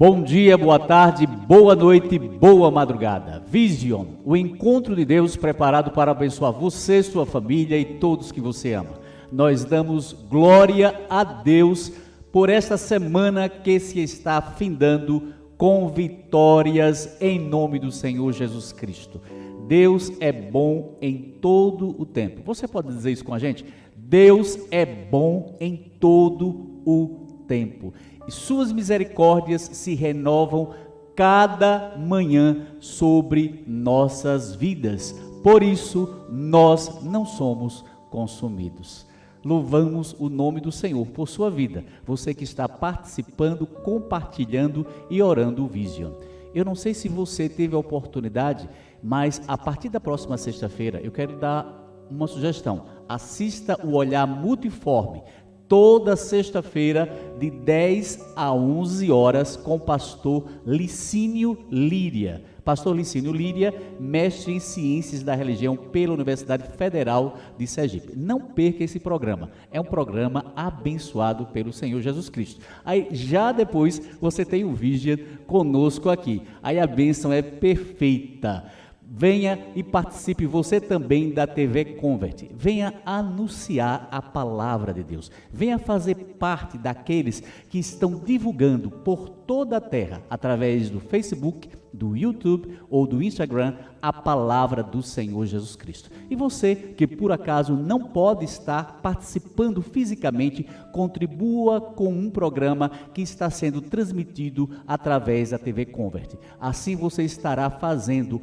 Bom dia, boa tarde, boa noite, boa madrugada. Vision, o encontro de Deus preparado para abençoar você, sua família e todos que você ama. Nós damos glória a Deus por esta semana que se está findando com vitórias em nome do Senhor Jesus Cristo. Deus é bom em todo o tempo. Você pode dizer isso com a gente? Deus é bom em todo o tempo. E suas misericórdias se renovam cada manhã sobre nossas vidas. Por isso, nós não somos consumidos. Louvamos o nome do Senhor por sua vida. Você que está participando, compartilhando e orando o Vision. Eu não sei se você teve a oportunidade, mas a partir da próxima sexta-feira eu quero dar uma sugestão. Assista o Olhar Multiforme. Toda sexta-feira, de 10 a 11 horas, com o pastor Licínio Líria. Pastor Licínio Líria, mestre em Ciências da Religião pela Universidade Federal de Sergipe. Não perca esse programa. É um programa abençoado pelo Senhor Jesus Cristo. Aí, já depois, você tem o Vision conosco aqui. Aí a bênção é perfeita. Venha e participe você também da TV Convert. Venha anunciar a palavra de Deus. Venha fazer parte daqueles que estão divulgando por toda a terra, através do Facebook, do YouTube ou do Instagram, a palavra do Senhor Jesus Cristo. E você que por acaso não pode estar participando fisicamente, contribua com um programa que está sendo transmitido através da TV Convert. Assim você estará fazendo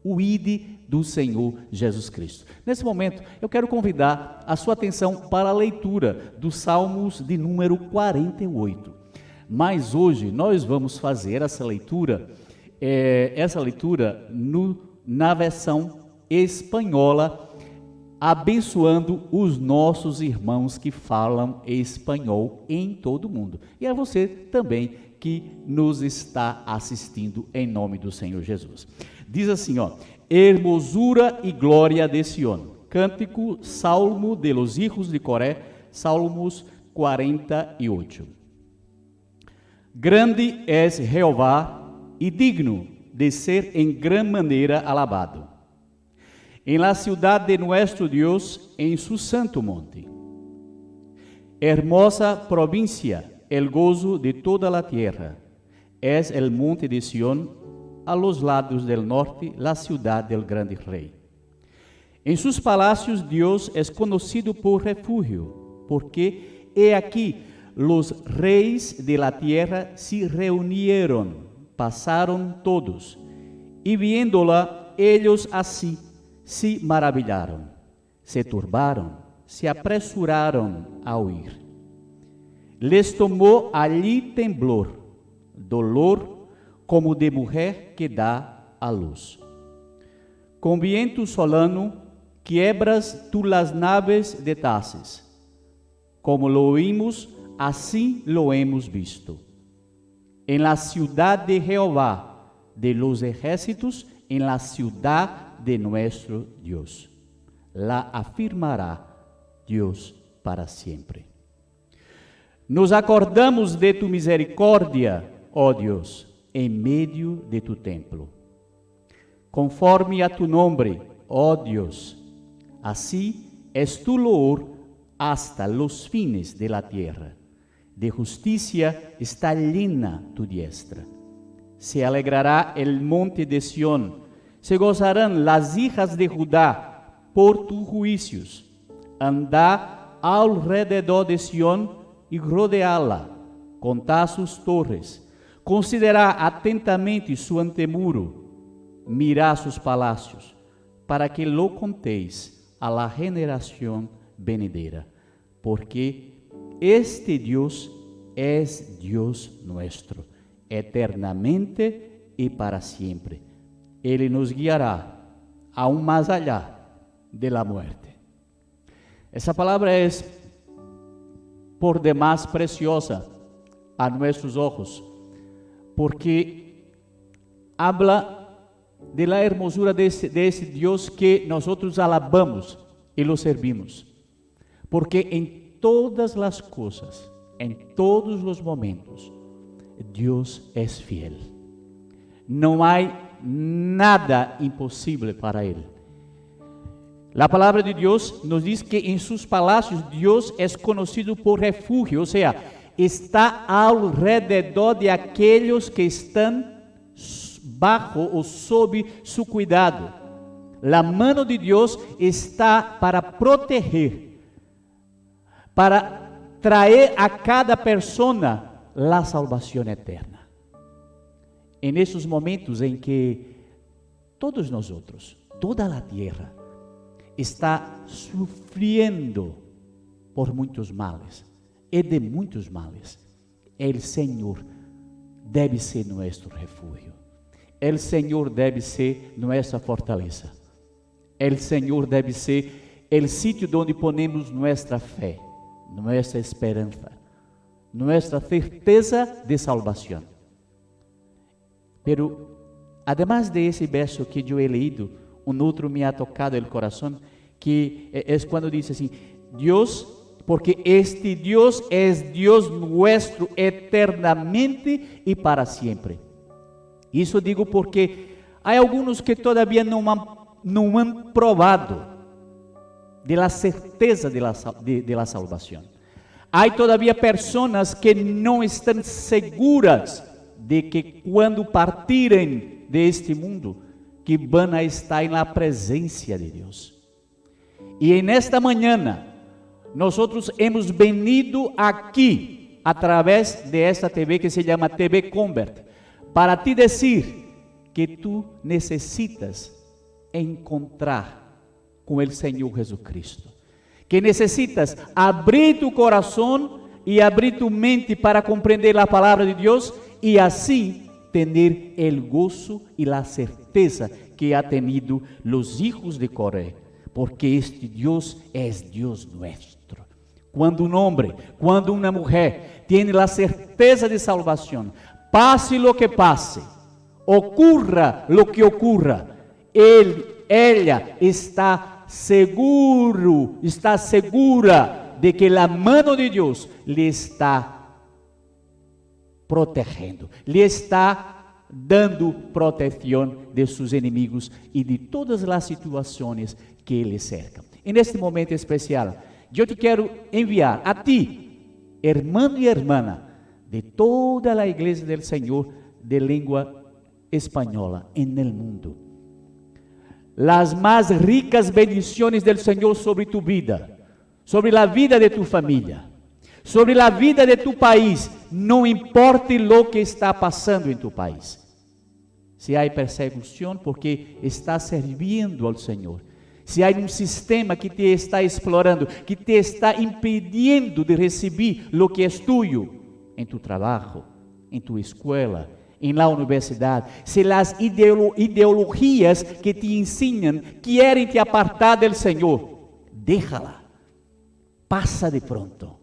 o ID do Senhor Jesus Cristo. Nesse momento, eu quero convidar a sua atenção para a leitura dos Salmos de número 48. Mas hoje nós vamos fazer essa leitura na versão espanhola, abençoando os nossos irmãos que falam espanhol em todo o mundo. E é você também que nos está assistindo em nome do Senhor Jesus. Diz assim, hermosura e glória de Sión. Cântico, Salmo de los hijos de Coré, Salmos 48. Grande es Jehová y digno de ser en gran manera alabado. En la ciudad de nuestro Dios, en su santo monte. Hermosa provincia, el gozo de toda la tierra. Es el monte de Sión, a los lados del norte, la ciudad del grande rey. En sus palacios Dios es conocido por refugio, porque he aquí los reyes de la tierra se reunieron, pasaron todos, y viéndola ellos así se maravillaron, se turbaron, se apresuraron a huir. Les tomó allí temblor, dolor, como de mujer que dá a luz. Com viento solano, quiebras tú las naves de Tarsis. Como lo oímos, así lo hemos visto. En la ciudad de Jehová, de los ejércitos, en la ciudad de nuestro Dios. La afirmará Dios para siempre. Nos acordamos de tu misericórdia, ó Dios, em meio de tu templo. Conforme a tu nombre, ó Dios, así es tu loor hasta los fines de la tierra. De justicia está llena tu diestra. Se alegrará el monte de Sión, se gozarán las hijas de Judá por tus juicios. Andá alrededor de Sión y rodeá-la, contá sus torres. Considerá atentamente su antemuro, mirá sus palacios, para que lo contéis a la generación venidera, porque este Dios es Dios nuestro, eternamente y para siempre. Ele nos guiará aún más allá de la muerte. Essa palavra es por demás preciosa a nuestros ojos, porque habla de la hermosura de ese Dios que nosotros alabamos y lo servimos. Porque en todas las cosas, en todos los momentos, Deus é fiel. Não há nada impossível para Ele. A palavra de Deus nos diz que em seus palácios Deus é conhecido por refúgio, ou seja, está ao redor de aqueles que estão bajo ou sob seu cuidado. A mão de Deus está para proteger, para trazer a cada pessoa a salvação eterna. En esses momentos em que todos nós outros, toda a terra, está sofrendo por muitos males, e de muitos males, o Senhor deve ser nosso refúgio, o Senhor deve ser nossa fortaleza, o Senhor deve ser o sítio onde ponemos nossa fé, nossa esperança, nossa certeza de salvação. Pero, además de esse verso que eu he leído, outro me ha tocado el corazón, que é quando diz assim: Deus, porque este Deus é Deus nuestro eternamente e para sempre. Isso digo porque há alguns que todavia não han provado de la certeza de la salvação. Há todavia pessoas que não estão seguras de que quando partirem deste mundo, que vão estar na presença de Deus. E nesta manhã, nós hemos venido aqui, através de esta TV que se chama TV Convert, para te dizer que tu necessitas encontrar com o Senhor Jesucristo, que necessitas abrir tu coração e abrir tu mente para compreender a palavra de Deus e assim ter o gozo e a certeza que ha tenido os hijos de Coré, porque este Deus é Deus nuestro. Quando um homem, quando uma mulher tem a certeza de salvação, passe lo que passe, ocurra lo que ocurra, ela está segura de que a mão de Deus lhe está protegendo, lhe está dando proteção de seus inimigos e de todas as situações que lhe cercam. E neste momento especial, eu te quero enviar a ti, irmão e irmã, de toda a igreja do Senhor de língua espanhola en el mundo, las más ricas bendiciones del Senhor sobre tu vida, sobre a vida de tu família, sobre a vida de tu país, não importa lo que está passando em tu país. Se há perseguição, porque está servindo ao Senhor. Se há um sistema que te está explorando, que te está impedindo de receber lo que é tuyo, em tu trabalho, em tu escola, em la universidade, se as ideologias que te ensinam querem te apartar do Senhor, déjala, passa de pronto.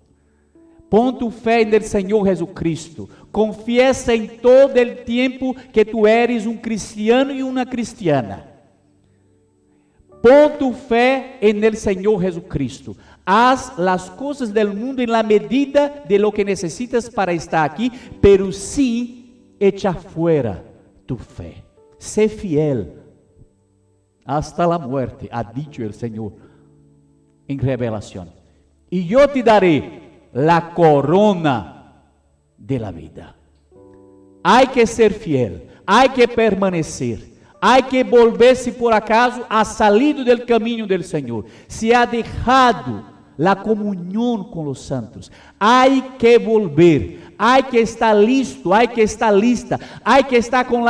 Pon tu fé no Senhor Jesucristo. Confiesa em todo o tempo que tu eres um cristiano e uma cristiana. Pon tu fé no Senhor Jesucristo. Haz as coisas do mundo em la medida de lo que necessitas para estar aqui, pero sim echa fuera tu fé. Sé fiel hasta la muerte, ha dicho el Señor en revelación. Y yo te daré la corona de la vida. Hay que ser fiel, hay que permanecer, hay que volver si por acaso ha salido del camino del Señor, si ha dejado la comunión con los santos, hay que volver, hay que estar listo, hay que estar lista, hay que estar con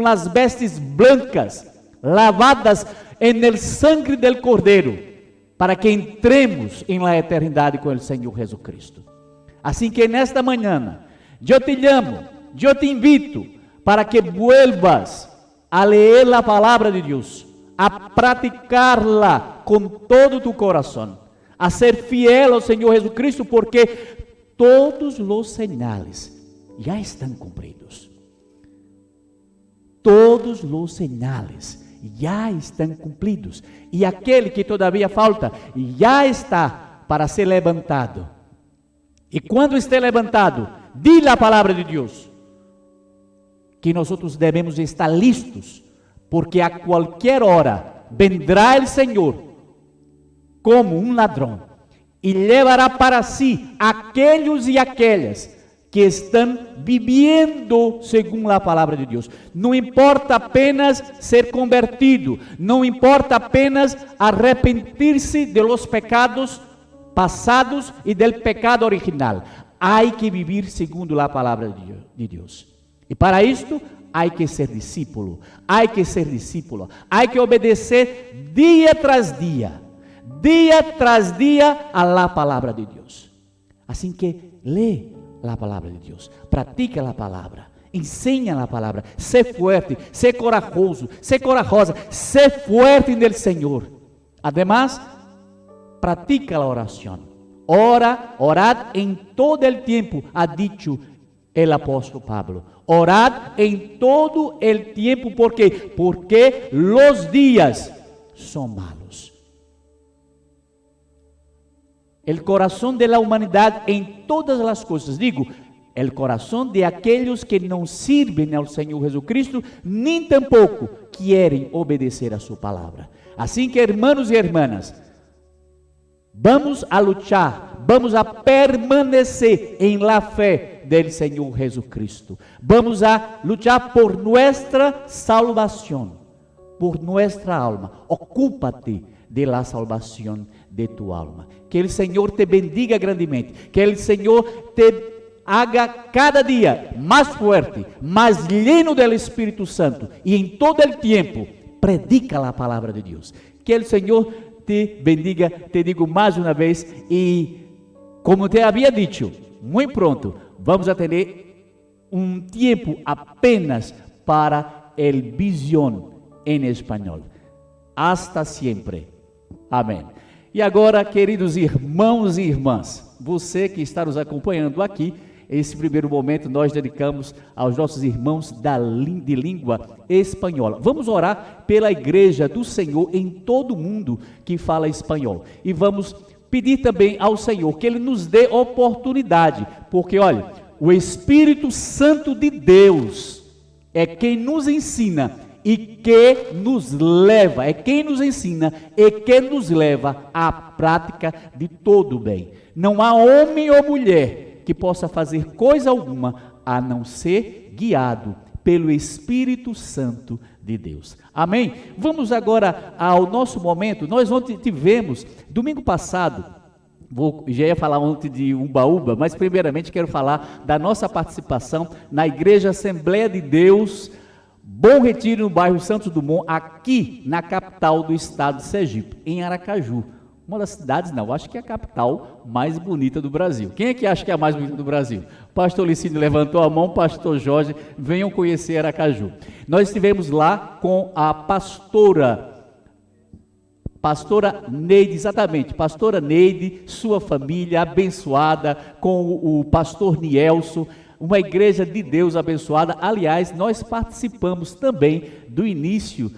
las vestes blancas, lavadas en el sangre del Cordero, para que entremos em la eternidade com o Senhor Jesucristo. Assim que nesta manhã, eu te llamo, eu te invito, para que vuelvas a ler a palavra de Deus, a praticarla com todo tu coração, a ser fiel ao Senhor Jesucristo, porque todos os sinais já estão cumpridos. Todos os sinais já estão cumpridos, e aquele que todavia falta, já está para ser levantado. E quando estiver levantado, diga a palavra de Deus: que nós outros devemos estar listos, porque a qualquer hora vendrá o Senhor como um ladrão e levará para si aqueles e aquelas que estão vivendo segundo a palavra de Deus. Não importa apenas ser convertido, não importa apenas arrepentir-se de los pecados passados e del pecado original. Há que viver segundo a palavra de Deus. E para isto, há que ser discípulo, há que obedecer dia tras dia a la palavra de Deus. Assim que lê a palavra de Deus, pratica a palavra, ensina a palavra, sé fuerte, sé corajoso, sé corajosa, sé fuerte en el Senhor. Además, pratica a oração. Orad em todo el tiempo, ha dicho el apóstolo Pablo. Orad em todo el tiempo, ¿por qué? Porque los días son malos. El corazón de la humanidad en todas las cosas, digo, el corazón de aquellos que no sirven al Señor Jesucristo, ni tampoco quieren obedecer a su palabra. Así que, hermanos y hermanas, vamos a luchar, vamos a permanecer en la fe del Señor Jesucristo. Vamos a luchar por nuestra salvación, por nuestra alma. Ocúpate de la salvación de tu alma. Que el Señor te bendiga grandemente, que el Señor te haga cada día más fuerte, más lleno del Espíritu Santo, y en todo el tiempo predica la palabra de Dios. Que el Señor te bendiga, te digo más una vez, y como te había dicho, muy pronto vamos a tener un tiempo apenas para el visión en español. Hasta siempre. Amém. E agora, queridos irmãos e irmãs, você que está nos acompanhando aqui, esse primeiro momento nós dedicamos aos nossos irmãos de língua espanhola. Vamos orar pela igreja do Senhor em todo o mundo que fala espanhol. E vamos pedir também ao Senhor que Ele nos dê oportunidade, porque olha, o Espírito Santo de Deus é quem nos ensina e que nos leva, é quem nos ensina e que nos leva à prática de todo o bem. Não há homem ou mulher que possa fazer coisa alguma a não ser guiado pelo Espírito Santo de Deus. Amém? Vamos agora ao nosso momento. Nós ontem tivemos, domingo passado, já ia falar ontem de Umbaúba, mas primeiramente quero falar da nossa participação na Igreja Assembleia de Deus, Bom Retiro, no bairro Santos Dumont, aqui na capital do estado de Sergipe, em Aracaju. Uma das cidades, não, acho que é a capital mais bonita do Brasil. Quem é que acha que é a mais bonita do Brasil? Pastor Licínio levantou a mão, pastor Jorge, venham conhecer Aracaju. Nós estivemos lá com a pastora Neide, exatamente, pastora Neide, sua família abençoada, com o pastor Nielson, uma igreja de Deus abençoada. Aliás, nós participamos também do início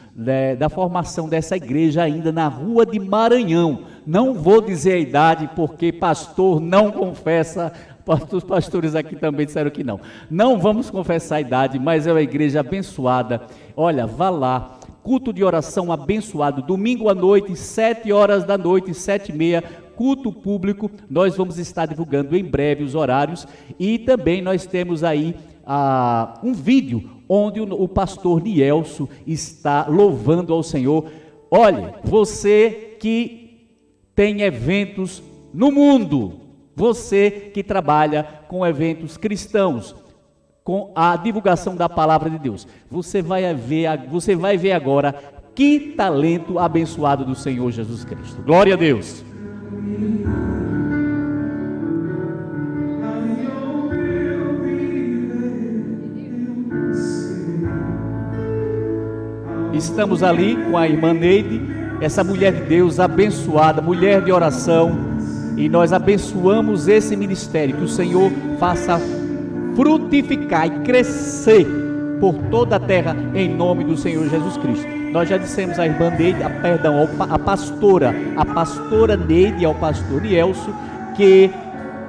da formação dessa igreja ainda na Rua de Maranhão. Não vou dizer a idade, porque pastor não confessa, os pastores aqui também disseram que não. Não vamos confessar a idade, mas é uma igreja abençoada. Olha, vá lá, culto de oração abençoado, domingo à noite, 7 horas da noite, 7h30, culto público. Nós vamos estar divulgando em breve os horários, e também nós temos aí um vídeo onde o pastor Nielson está louvando ao Senhor. Olha, você que tem eventos no mundo, você que trabalha com eventos cristãos, com a divulgação da palavra de Deus, você vai ver agora que talento abençoado do Senhor Jesus Cristo. Glória a Deus. Estamos ali com a irmã Neide, essa mulher de Deus abençoada, mulher de oração, e nós abençoamos esse ministério, que o Senhor faça frutificar e crescer por toda a terra, em nome do Senhor Jesus Cristo. Nós já dissemos à irmã Neide, a pastora Neide e ao pastor Nielson, que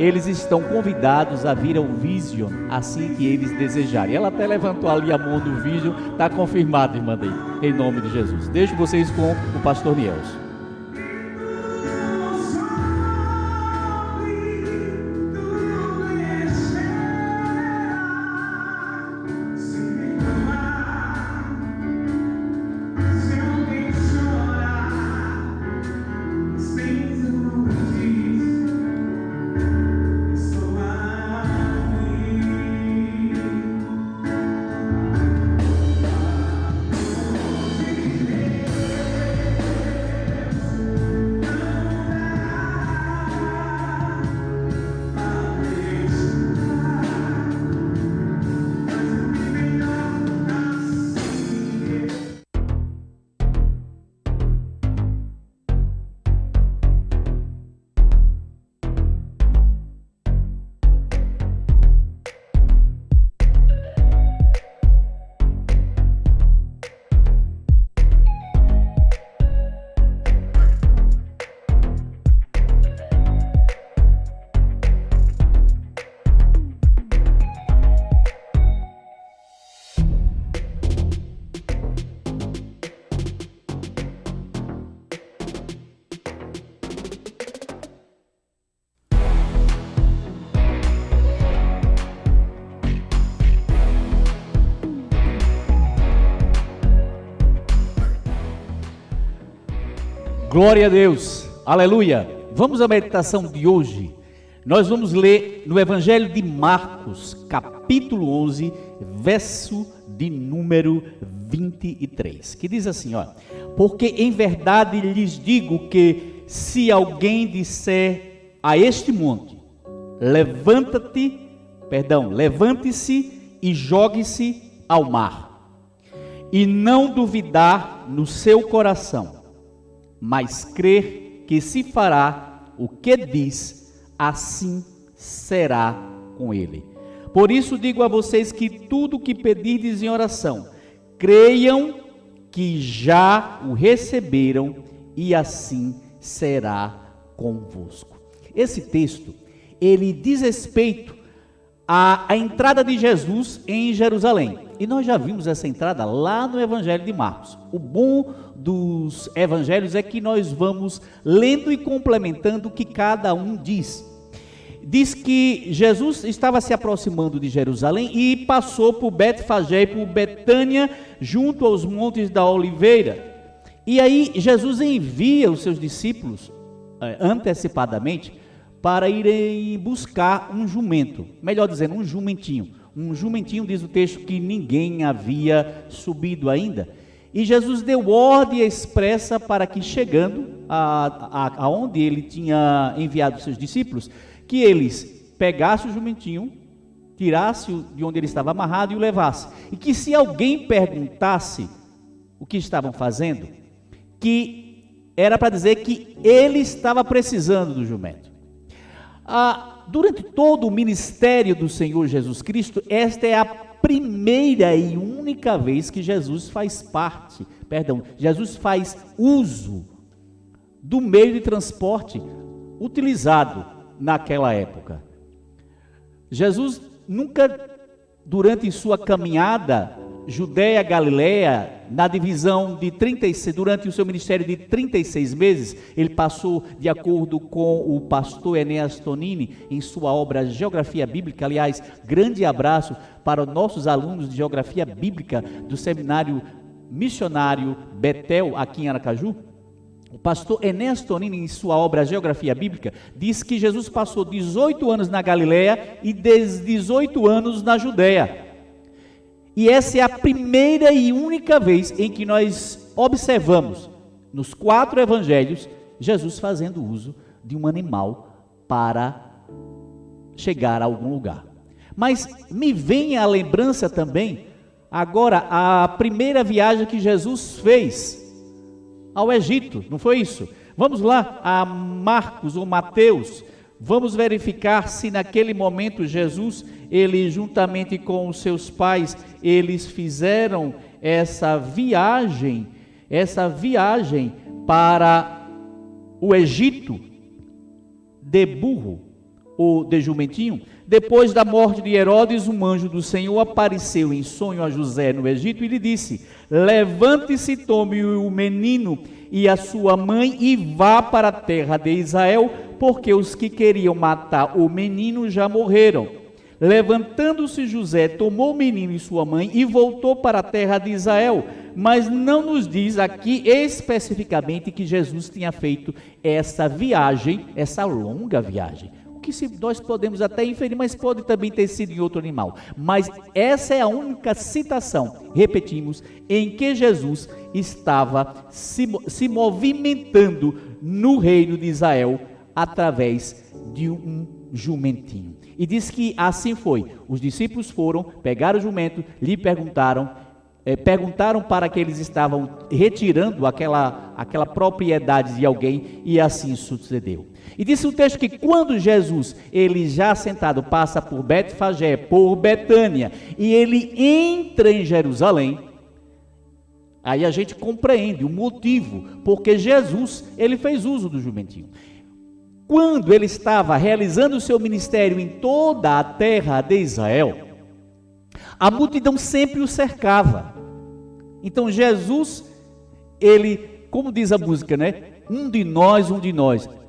eles estão convidados a vir ao Vision assim que eles desejarem. Ela até levantou ali a mão do Vision, está confirmado, irmã Deide, em nome de Jesus. Deixo vocês com o pastor Nielson. Glória a Deus, aleluia. Vamos à meditação de hoje. Nós vamos ler no Evangelho de Marcos, capítulo 11, verso de número 23, que diz assim, ó: porque em verdade lhes digo que se alguém disser a este monte, levante-se e jogue-se ao mar, e não duvidar no seu coração, mas crer que se fará o que diz, assim será com ele. Por isso digo a vocês que tudo o que pedirdes em oração, creiam que já o receberam, e assim será convosco. Esse texto, ele diz respeito à entrada de Jesus em Jerusalém. E nós já vimos essa entrada lá no Evangelho de Marcos. O bom dos evangelhos é que nós vamos lendo e complementando o que cada um diz. Diz que Jesus estava se aproximando de Jerusalém e passou por Betfagé e por Betânia, junto aos montes da Oliveira. E aí Jesus envia os seus discípulos antecipadamente para irem buscar um jumento, melhor dizendo, um jumentinho. Um jumentinho, diz o texto, que ninguém havia subido ainda. E Jesus deu ordem expressa para que, chegando aonde ele tinha enviado os seus discípulos, que eles pegassem o jumentinho, tirassem de onde ele estava amarrado e o levassem. E que se alguém perguntasse o que estavam fazendo, que era para dizer que ele estava precisando do jumento. Durante todo o ministério do Senhor Jesus Cristo, esta é a primeira e única vez que Jesus faz uso do meio de transporte utilizado naquela época. Jesus nunca, durante sua caminhada Judéia, Galileia, na divisão de 36, durante o seu ministério de 36 meses, ele passou, de acordo com o pastor Enéas Tonini, em sua obra Geografia Bíblica. Aliás, grande abraço para os nossos alunos de Geografia Bíblica do Seminário Missionário Betel, aqui em Aracaju. O pastor Enéas Tonini, em sua obra Geografia Bíblica, diz que Jesus passou 18 anos na Galileia e 18 anos na Judéia. E essa é a primeira e única vez em que nós observamos, nos 4 evangelhos, Jesus fazendo uso de um animal para chegar a algum lugar. Mas me vem à lembrança também, agora, a primeira viagem que Jesus fez ao Egito, não foi isso? Vamos lá a Marcos ou Mateus, vamos verificar se naquele momento Jesus, ele juntamente com os seus pais, eles fizeram essa viagem para o Egito de burro ou de jumentinho? Depois da morte de Herodes, um anjo do Senhor apareceu em sonho a José no Egito e lhe disse: levante-se, tome o menino e a sua mãe e vá para a terra de Israel, porque os que queriam matar o menino já morreram. Levantando-se José, tomou o menino e sua mãe e voltou para a terra de Israel. Mas não nos diz aqui especificamente que Jesus tinha feito essa viagem, essa longa viagem. O que nós podemos até inferir, mas pode também ter sido em outro animal. Mas essa é a única citação, repetimos, em que Jesus estava se movimentando no reino de Israel através de um jumentinho. E diz que assim foi. Os discípulos foram, pegaram o jumento, lhe perguntaram para que eles estavam retirando aquela propriedade de alguém, e assim sucedeu. E disse o texto que quando Jesus, ele já sentado, passa por Betfagé, por Betânia, e ele entra em Jerusalém, aí a gente compreende o motivo, porque Jesus, ele fez uso do jumentinho. Quando ele estava realizando o seu ministério em toda a terra de Israel, a multidão sempre o cercava. Então Jesus, ele, como diz a música, né? Um de nós,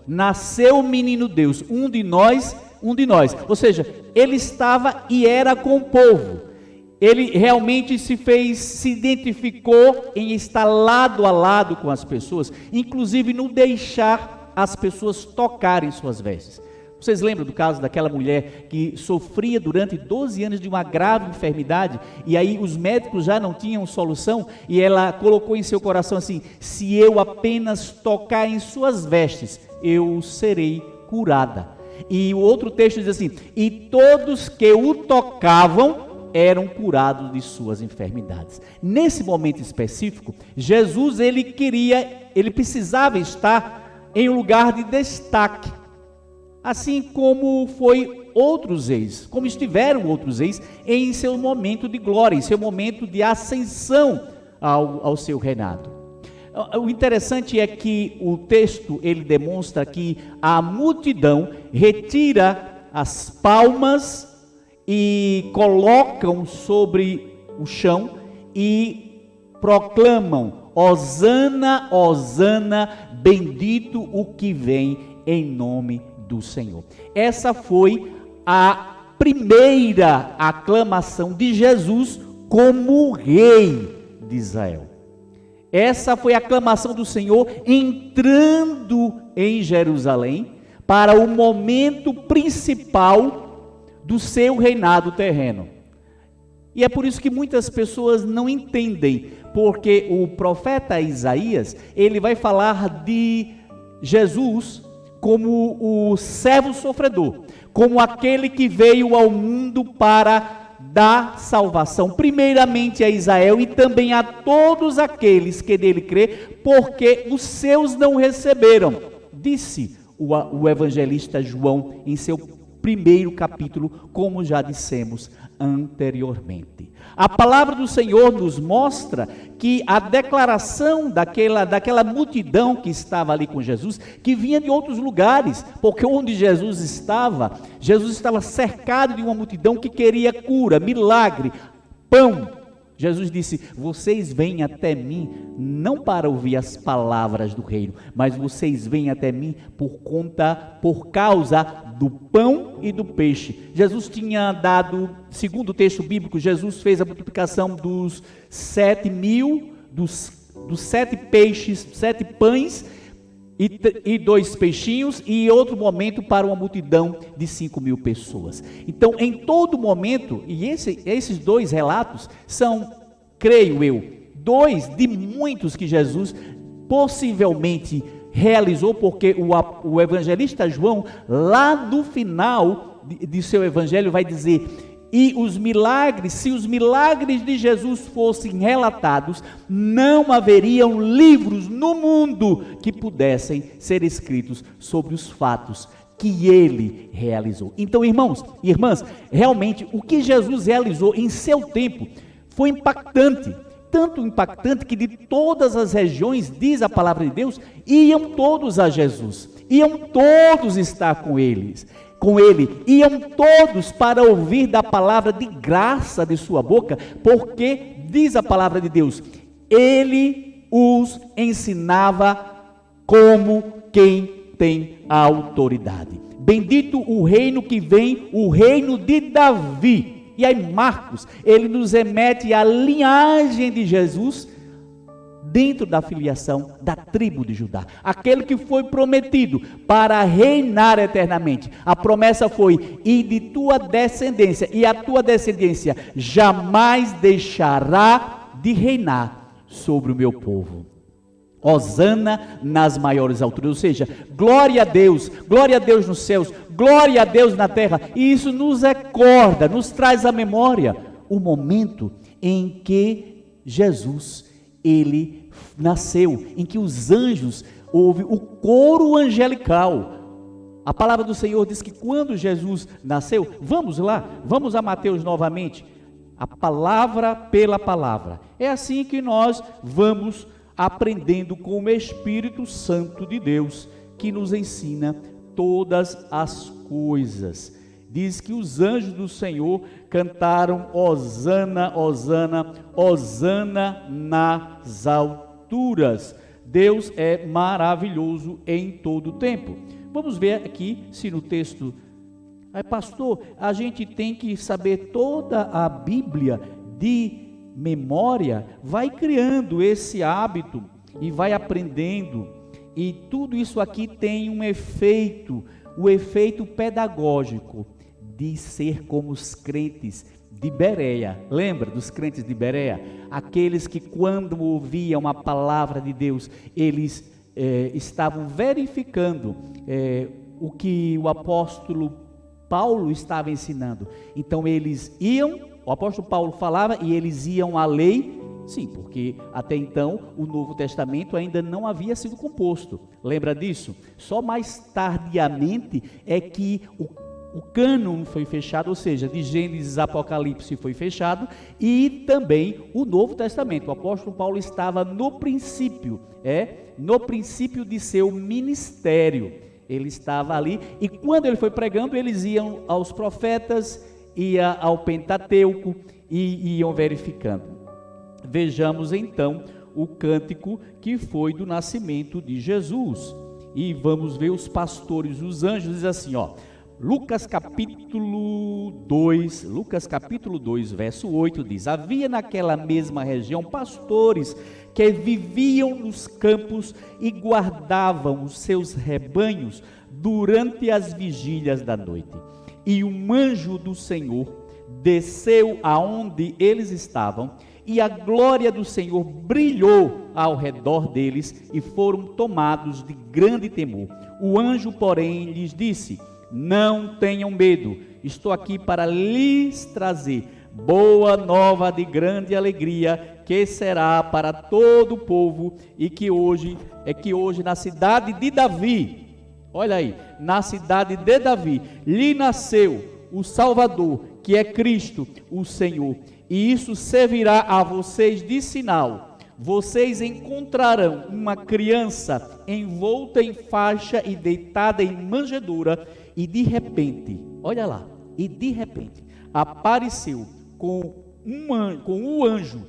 nasceu o menino Deus, um de nós. Ou seja, ele estava e era com o povo. Ele realmente se identificou em estar lado a lado com as pessoas, inclusive não deixar as pessoas tocarem suas vestes. Vocês lembram do caso daquela mulher que sofria durante 12 anos de uma grave enfermidade, e aí os médicos já não tinham solução, e ela colocou em seu coração assim: se eu apenas tocar em suas vestes, eu serei curada. E o outro texto diz assim: e todos que o tocavam eram curados de suas enfermidades. Nesse momento específico, Jesus, ele precisava estar em um lugar de destaque, assim como foi outros reis, como estiveram outros reis em seu momento de glória, em seu momento de ascensão ao seu reinado. O interessante é que o texto, ele demonstra que a multidão retira as palmas e colocam sobre o chão e proclamam: Hosana, Hosana, bendito o que vem em nome do Senhor. Essa foi a primeira aclamação de Jesus como rei de Israel. Essa foi a aclamação do Senhor entrando em Jerusalém para o momento principal do seu reinado terreno. E é por isso que muitas pessoas não entendem, porque o profeta Isaías, ele vai falar de Jesus como o servo sofredor, como aquele que veio ao mundo para dar salvação, primeiramente a Israel e também a todos aqueles que nele crê, porque os seus não receberam, disse o evangelista João em seu primeiro capítulo, como já dissemos anteriormente. A palavra do Senhor nos mostra que a declaração daquela multidão que estava ali com Jesus, que vinha de outros lugares, porque onde Jesus estava cercado de uma multidão que queria cura, milagre, pão. Jesus disse: vocês vêm até mim não para ouvir as palavras do reino, mas vocês vêm até mim por causa do pão e do peixe. Jesus tinha dado, segundo o texto bíblico, Jesus fez a multiplicação dos 7.000, dos 7 peixes, 7 pães e 2 peixinhos, e outro momento para uma multidão de 5.000 pessoas. Então, em todo momento, e esses 2 relatos são, creio eu, 2 de muitos que Jesus possivelmente realizou, porque o evangelista João, lá no final de seu evangelho, vai dizer: e os milagres, se os milagres de Jesus fossem relatados, não haveriam livros no mundo que pudessem ser escritos sobre os fatos que ele realizou. Então, irmãos e irmãs, realmente o que Jesus realizou em seu tempo foi impactante. Tanto impactante que de todas as regiões, diz a palavra de Deus, iam todos a Jesus, iam todos estar com eles. com ele, iam todos para ouvir da palavra de graça de sua boca, porque, diz a palavra de Deus, ele os ensinava como quem tem a autoridade. Bendito o reino que vem, o reino de Davi. E aí Marcos, ele nos remete à linhagem de Jesus, dentro da filiação da tribo de Judá, aquele que foi prometido para reinar eternamente. A promessa foi: e de tua descendência, e a tua descendência jamais deixará de reinar sobre o meu povo. Hosana nas maiores alturas, ou seja, glória a Deus nos céus, glória a Deus na terra. E isso nos recorda, nos traz à memória o momento em que Jesus, ele nasceu, em que os anjos, houve o coro angelical. A palavra do Senhor diz que quando Jesus nasceu, vamos lá, vamos a Mateus novamente, a palavra pela palavra. É assim que nós vamos aprendendo com o Espírito Santo de Deus, que nos ensina todas as coisas. Diz que os anjos do Senhor cantaram Hosana, Hosana, Hosana nas alturas. Deus é maravilhoso em todo o tempo. Vamos ver aqui se no texto, pastor, a gente tem que saber toda a Bíblia de memória. Vai criando esse hábito e vai aprendendo, e tudo isso aqui tem um efeito, o efeito pedagógico de ser como os crentes de Bereia. Lembra dos crentes de Bereia? Aqueles que quando ouviam a palavra de Deus, eles estavam verificando o que o apóstolo Paulo estava ensinando. Então eles iam, o apóstolo Paulo falava e eles iam à lei. Sim, porque até então o Novo Testamento ainda não havia sido composto. Lembra disso? Só mais tardiamente é que o cânon foi fechado, ou seja, de Gênesis a Apocalipse foi fechado, e também o Novo Testamento. O apóstolo Paulo estava no princípio de seu ministério. Ele estava ali, e quando ele foi pregando, eles iam aos profetas, ia ao Pentateuco e iam verificando. Vejamos então o cântico que foi do nascimento de Jesus, e vamos ver os pastores, os anjos. Diz assim, Lucas capítulo 2, verso 8, diz: havia naquela mesma região pastores que viviam nos campos e guardavam os seus rebanhos durante as vigílias da noite. E um anjo do Senhor desceu aonde eles estavam, e a glória do Senhor brilhou ao redor deles, e foram tomados de grande temor. O anjo, porém, lhes disse: não tenham medo, estou aqui para lhes trazer boa nova de grande alegria, que será para todo o povo, e que hoje na cidade de Davi, olha aí, na cidade de Davi, lhe nasceu o Salvador, que é Cristo, o Senhor. E isso servirá a vocês de sinal: vocês encontrarão uma criança envolta em faixa e deitada em manjedoura. E de repente, olha lá, apareceu com o anjo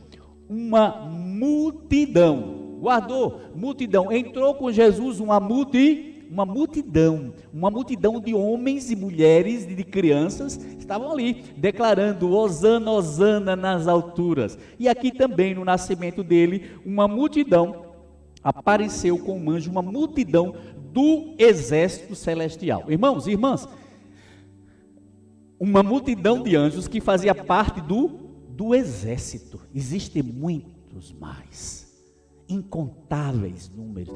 uma multidão. Guardou? Multidão. Entrou com Jesus uma multidão de homens e mulheres e de crianças, estavam ali declarando Hosana, Hosana nas alturas. E aqui também no nascimento dele, uma multidão apareceu com um anjo, uma multidão do exército celestial. Irmãos e irmãs, uma multidão de anjos que fazia parte do exército. Existem muitos mais, incontáveis números.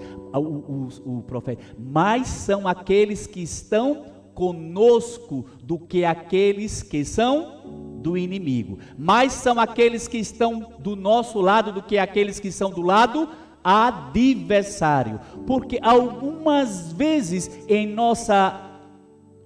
O profeta: mais são aqueles que estão conosco do que aqueles que são do inimigo. Mais são aqueles que estão do nosso lado do que aqueles que são do lado adversário. Porque algumas vezes em nossa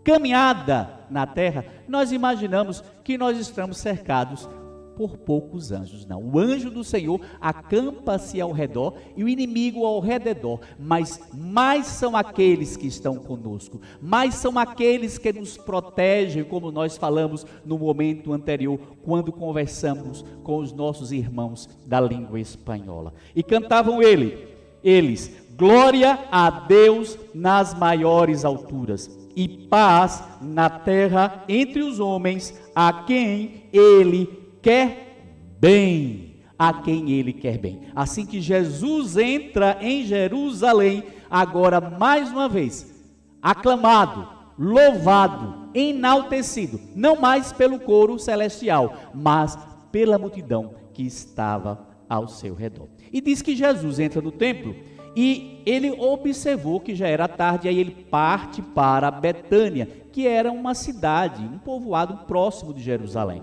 caminhada na terra, nós imaginamos que nós estamos cercados por poucos anjos, não. O anjo do Senhor acampa-se ao redor e o inimigo ao redor, mas mais são aqueles que estão conosco, mais são aqueles que nos protegem, como nós falamos no momento anterior, quando conversamos com os nossos irmãos da língua espanhola. E cantavam eles, glória a Deus nas maiores alturas e paz na terra entre os homens, a quem Ele quer bem, a quem Ele quer bem. Assim que Jesus entra em Jerusalém, agora mais uma vez, aclamado, louvado, enaltecido, não mais pelo coro celestial, mas pela multidão que estava ao seu redor. E diz que Jesus entra no templo e ele observou que já era tarde, aí ele parte para Betânia, que era uma cidade, um povoado próximo de Jerusalém.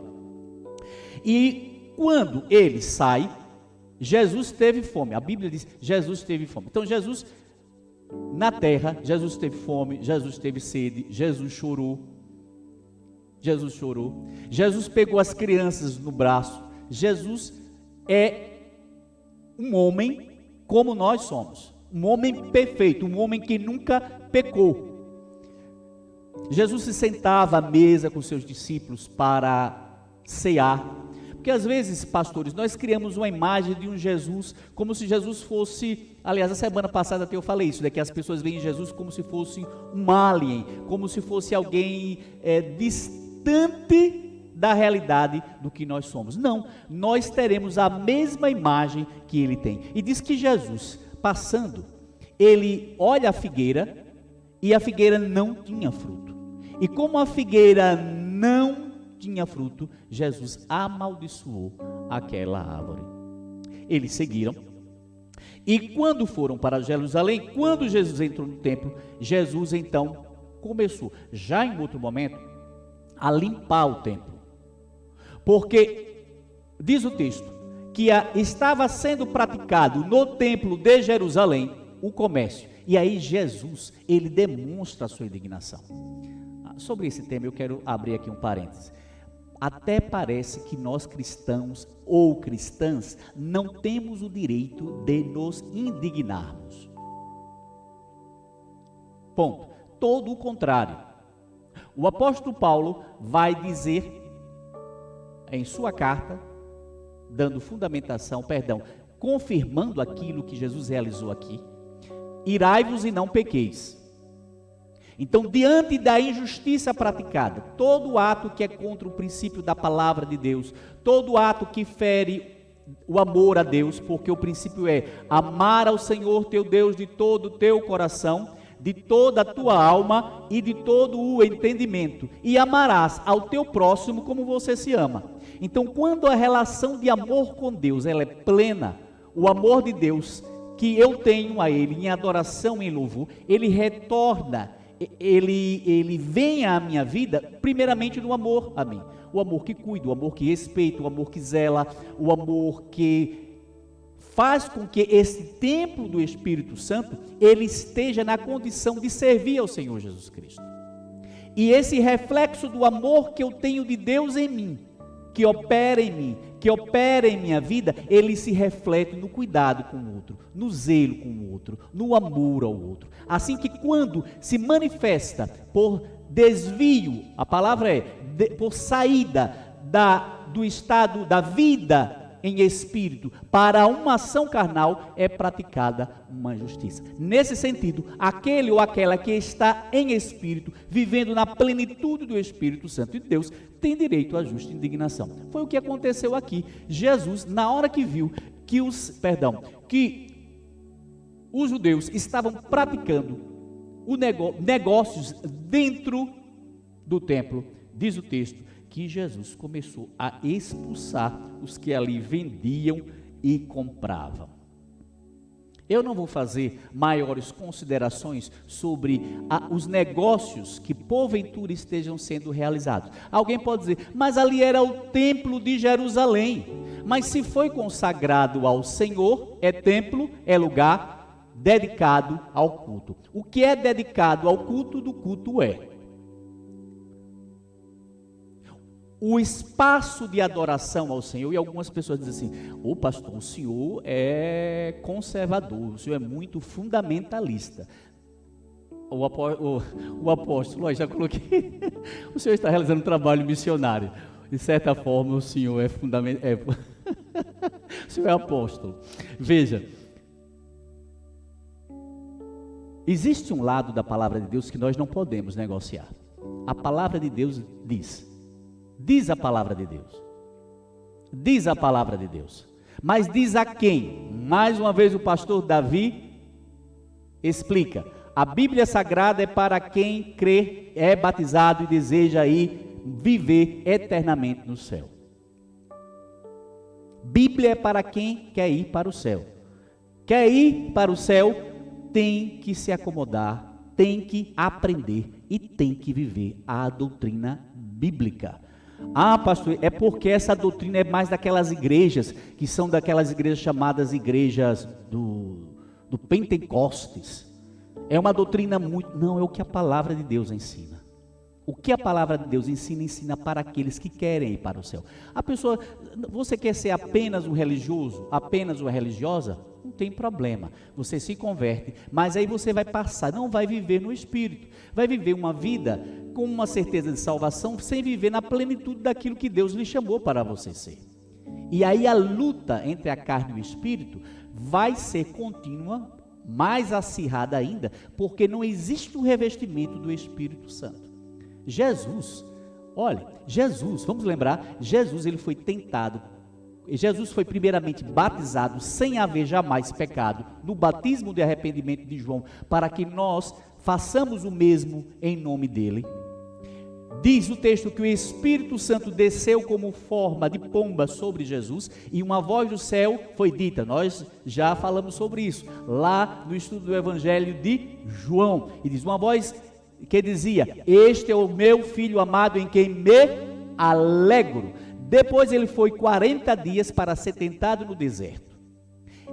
E quando ele sai, Jesus teve fome. A Bíblia diz, Jesus teve fome. Então Jesus, na terra, Jesus teve fome, Jesus teve sede, Jesus chorou. Jesus pegou as crianças no braço. Jesus é um homem como nós somos. Um homem perfeito, um homem que nunca pecou. Jesus se sentava à mesa com seus discípulos para cear. Porque às vezes, pastores, nós criamos uma imagem de um Jesus como se Jesus fosse, aliás, a semana passada até eu falei isso, que as pessoas veem Jesus como se fosse um alien, como se fosse alguém distante da realidade do que nós somos. Não, nós teremos a mesma imagem que ele tem. E diz que Jesus, passando, ele olha a figueira e a figueira não tinha fruto. E como a figueira não tinha fruto, Jesus amaldiçoou aquela árvore. Eles seguiram, e quando foram para Jerusalém, quando Jesus entrou no templo, Jesus então começou, já em outro momento, a limpar o templo, porque diz o texto, que estava sendo praticado no templo de Jerusalém, o comércio, e aí Jesus, ele demonstra a sua indignação. Sobre esse tema eu quero abrir aqui um parêntese. Até parece que nós cristãos ou cristãs não temos o direito de nos indignarmos. Ponto. Todo o contrário. O apóstolo Paulo vai dizer em sua carta, dando fundamentação, confirmando aquilo que Jesus realizou aqui: irai-vos e não pequeis. Então, diante da injustiça praticada, todo ato que é contra o princípio da palavra de Deus, todo ato que fere o amor a Deus, porque o princípio é amar ao Senhor teu Deus de todo o teu coração, de toda a tua alma e de todo o entendimento, e amarás ao teu próximo como você se ama. Então, quando a relação de amor com Deus ela é plena, o amor de Deus que eu tenho a Ele em adoração e em louvor, Ele retorna, ele vem à minha vida, primeiramente no amor a mim. O amor que cuida, o amor que respeita, o amor que zela, o amor que faz com que esse templo do Espírito Santo, ele esteja na condição de servir ao Senhor Jesus Cristo. E esse reflexo do amor que eu tenho de Deus em mim, que opera em mim, que opera em minha vida, ele se reflete no cuidado com o outro, no zelo com o outro, no amor ao outro. Assim que quando se manifesta por desvio, a palavra é por saída do estado da vida em espírito para uma ação carnal, é praticada uma injustiça. Nesse sentido, aquele ou aquela que está em espírito, vivendo na plenitude do Espírito Santo de Deus, tem direito à justa indignação. Foi o que aconteceu aqui. Jesus, na hora que viu que os judeus estavam praticando negócios dentro do templo, diz o texto, que Jesus começou a expulsar os que ali vendiam e compravam. Eu não vou fazer maiores considerações sobre os negócios que porventura estejam sendo realizados. Alguém pode dizer, mas ali era o templo de Jerusalém. Mas se foi consagrado ao Senhor, é templo, é lugar dedicado ao culto. O que é dedicado ao culto, do culto é. o espaço de adoração ao Senhor. E algumas pessoas dizem assim: ô pastor, o senhor é conservador, o senhor é muito fundamentalista. O apóstolo, ó, já coloquei, o senhor está realizando um trabalho missionário. De certa forma, o senhor é fundamental. O senhor é apóstolo. Veja, existe um lado da palavra de Deus que nós não podemos negociar. A palavra de Deus diz a palavra de Deus, diz a palavra de Deus, mas diz a quem? Mais uma vez o pastor Davi explica: a Bíblia Sagrada é para quem crê, é batizado e deseja ir viver eternamente no céu. Bíblia é para quem quer ir para o céu. Quer ir para o céu, tem que se acomodar, tem que aprender e tem que viver a doutrina bíblica. Ah, pastor, é porque essa doutrina é mais daquelas igrejas, que são daquelas igrejas chamadas igrejas do Pentecostes. É uma doutrina muito... Não, é o que a palavra de Deus ensina. O que a palavra de Deus ensina, ensina para aqueles que querem ir para o céu. A pessoa, você quer ser apenas um religioso, apenas uma religiosa? Não tem problema, você se converte, mas aí você vai passar, não vai viver no Espírito, vai viver uma vida com uma certeza de salvação, sem viver na plenitude daquilo que Deus lhe chamou para você ser. E aí a luta entre a carne e o Espírito vai ser contínua, mais acirrada ainda, porque não existe o revestimento do Espírito Santo. Jesus, olha, Jesus, vamos lembrar, Jesus ele foi tentado, Jesus foi primeiramente batizado sem haver jamais pecado, no batismo de arrependimento de João, para que nós façamos o mesmo em nome dele. Diz o texto que o Espírito Santo desceu como forma de pomba sobre Jesus, e uma voz do céu foi dita. Nós já falamos sobre isso, lá no estudo do Evangelho de João, e diz uma voz que dizia: este é o meu filho amado em quem me alegro. Depois ele foi 40 dias para ser tentado no deserto,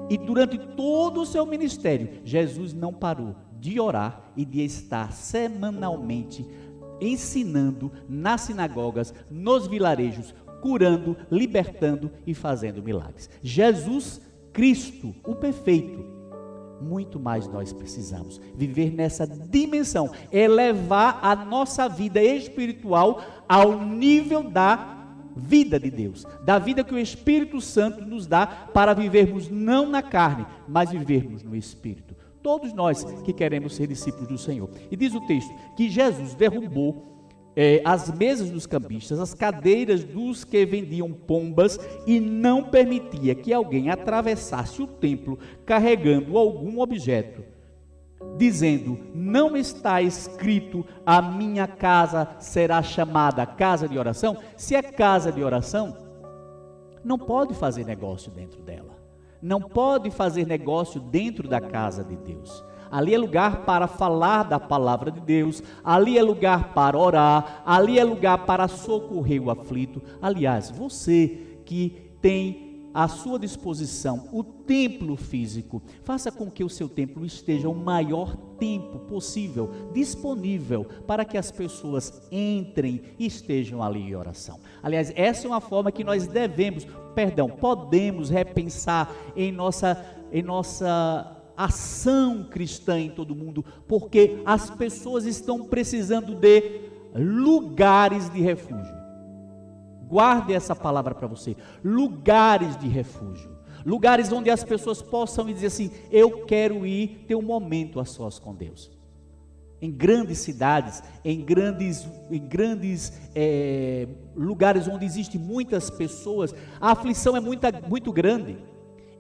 e durante todo o seu ministério, Jesus não parou de orar e de estar semanalmente ensinando nas sinagogas, nos vilarejos, curando, libertando e fazendo milagres. Jesus Cristo, o perfeito. Muito mais nós precisamos viver nessa dimensão, elevar a nossa vida espiritual ao nível da vida de Deus, da vida que o Espírito Santo nos dá para vivermos não na carne, mas vivermos no Espírito. Todos nós que queremos ser discípulos do Senhor. E diz o texto que Jesus derrubou as mesas dos cambistas, as cadeiras dos que vendiam pombas, e não permitia que alguém atravessasse o templo carregando algum objeto, dizendo: não está escrito, a minha casa será chamada casa de oração? Se é casa de oração, não pode fazer negócio dentro dela, não pode fazer negócio dentro da casa de Deus. Ali é lugar para falar da palavra de Deus, ali é lugar para orar, ali é lugar para socorrer o aflito. Aliás, você que tem à sua disposição o templo físico, faça com que o seu templo esteja o maior tempo possível disponível para que as pessoas entrem e estejam ali em oração. Aliás, essa é uma forma que nós podemos repensar em nossa ação cristã em todo mundo, porque as pessoas estão precisando de lugares de refúgio. Guarde essa palavra para você: lugares de refúgio, lugares onde as pessoas possam dizer assim: eu quero ir ter um momento a sós com Deus. Em grandes cidades, em grandes lugares onde existem muitas pessoas, a aflição é muito grande.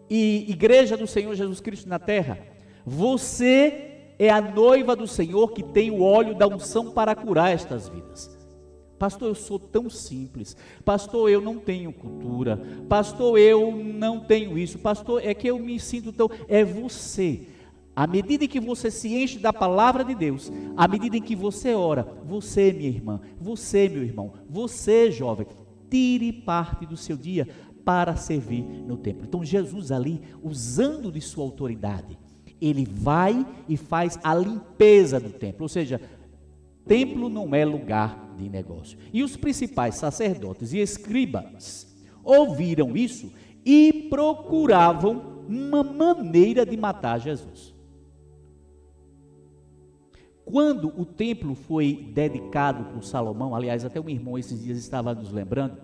E igreja do Senhor Jesus Cristo na terra, você é a noiva do Senhor que tem o óleo da unção para curar estas vidas. Pastor, eu sou tão simples. Pastor, eu não tenho cultura. Pastor, eu não tenho isso. Pastor, é que eu me sinto tão... É você. À medida em que você se enche da palavra de Deus, à medida em que você ora, você, minha irmã, você, meu irmão, você, jovem, tire parte do seu dia para servir no templo. Então Jesus ali, usando de sua autoridade, ele vai e faz a limpeza do templo. Ou seja, templo não é lugar de negócio. E os principais sacerdotes e escribas ouviram isso e procuravam uma maneira de matar Jesus. Quando o templo foi dedicado por Salomão, aliás, até um irmão esses dias estava nos lembrando,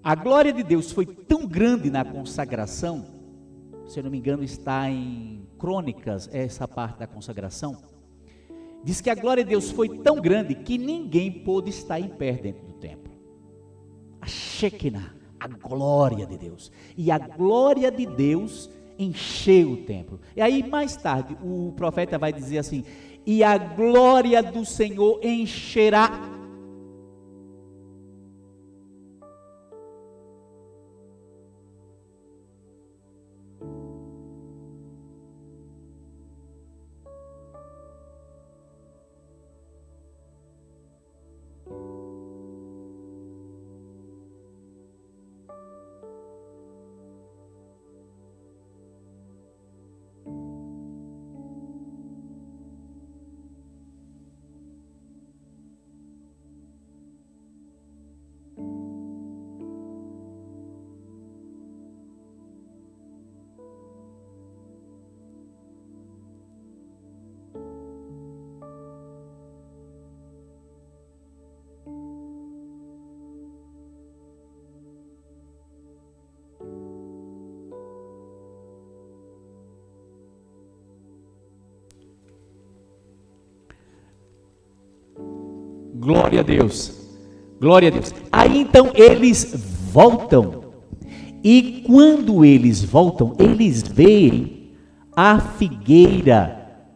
a glória de Deus foi tão grande na consagração, se eu não me engano está em Crônicas, essa parte da consagração, diz que a glória de Deus foi tão grande que ninguém pôde estar em pé dentro do templo. A Shekinah, a glória de Deus. E a glória de Deus encheu o templo. E aí mais tarde o profeta vai dizer assim: e a glória do Senhor encherá. Glória a Deus, glória a Deus. Aí então eles voltam, e quando eles voltam, eles veem a figueira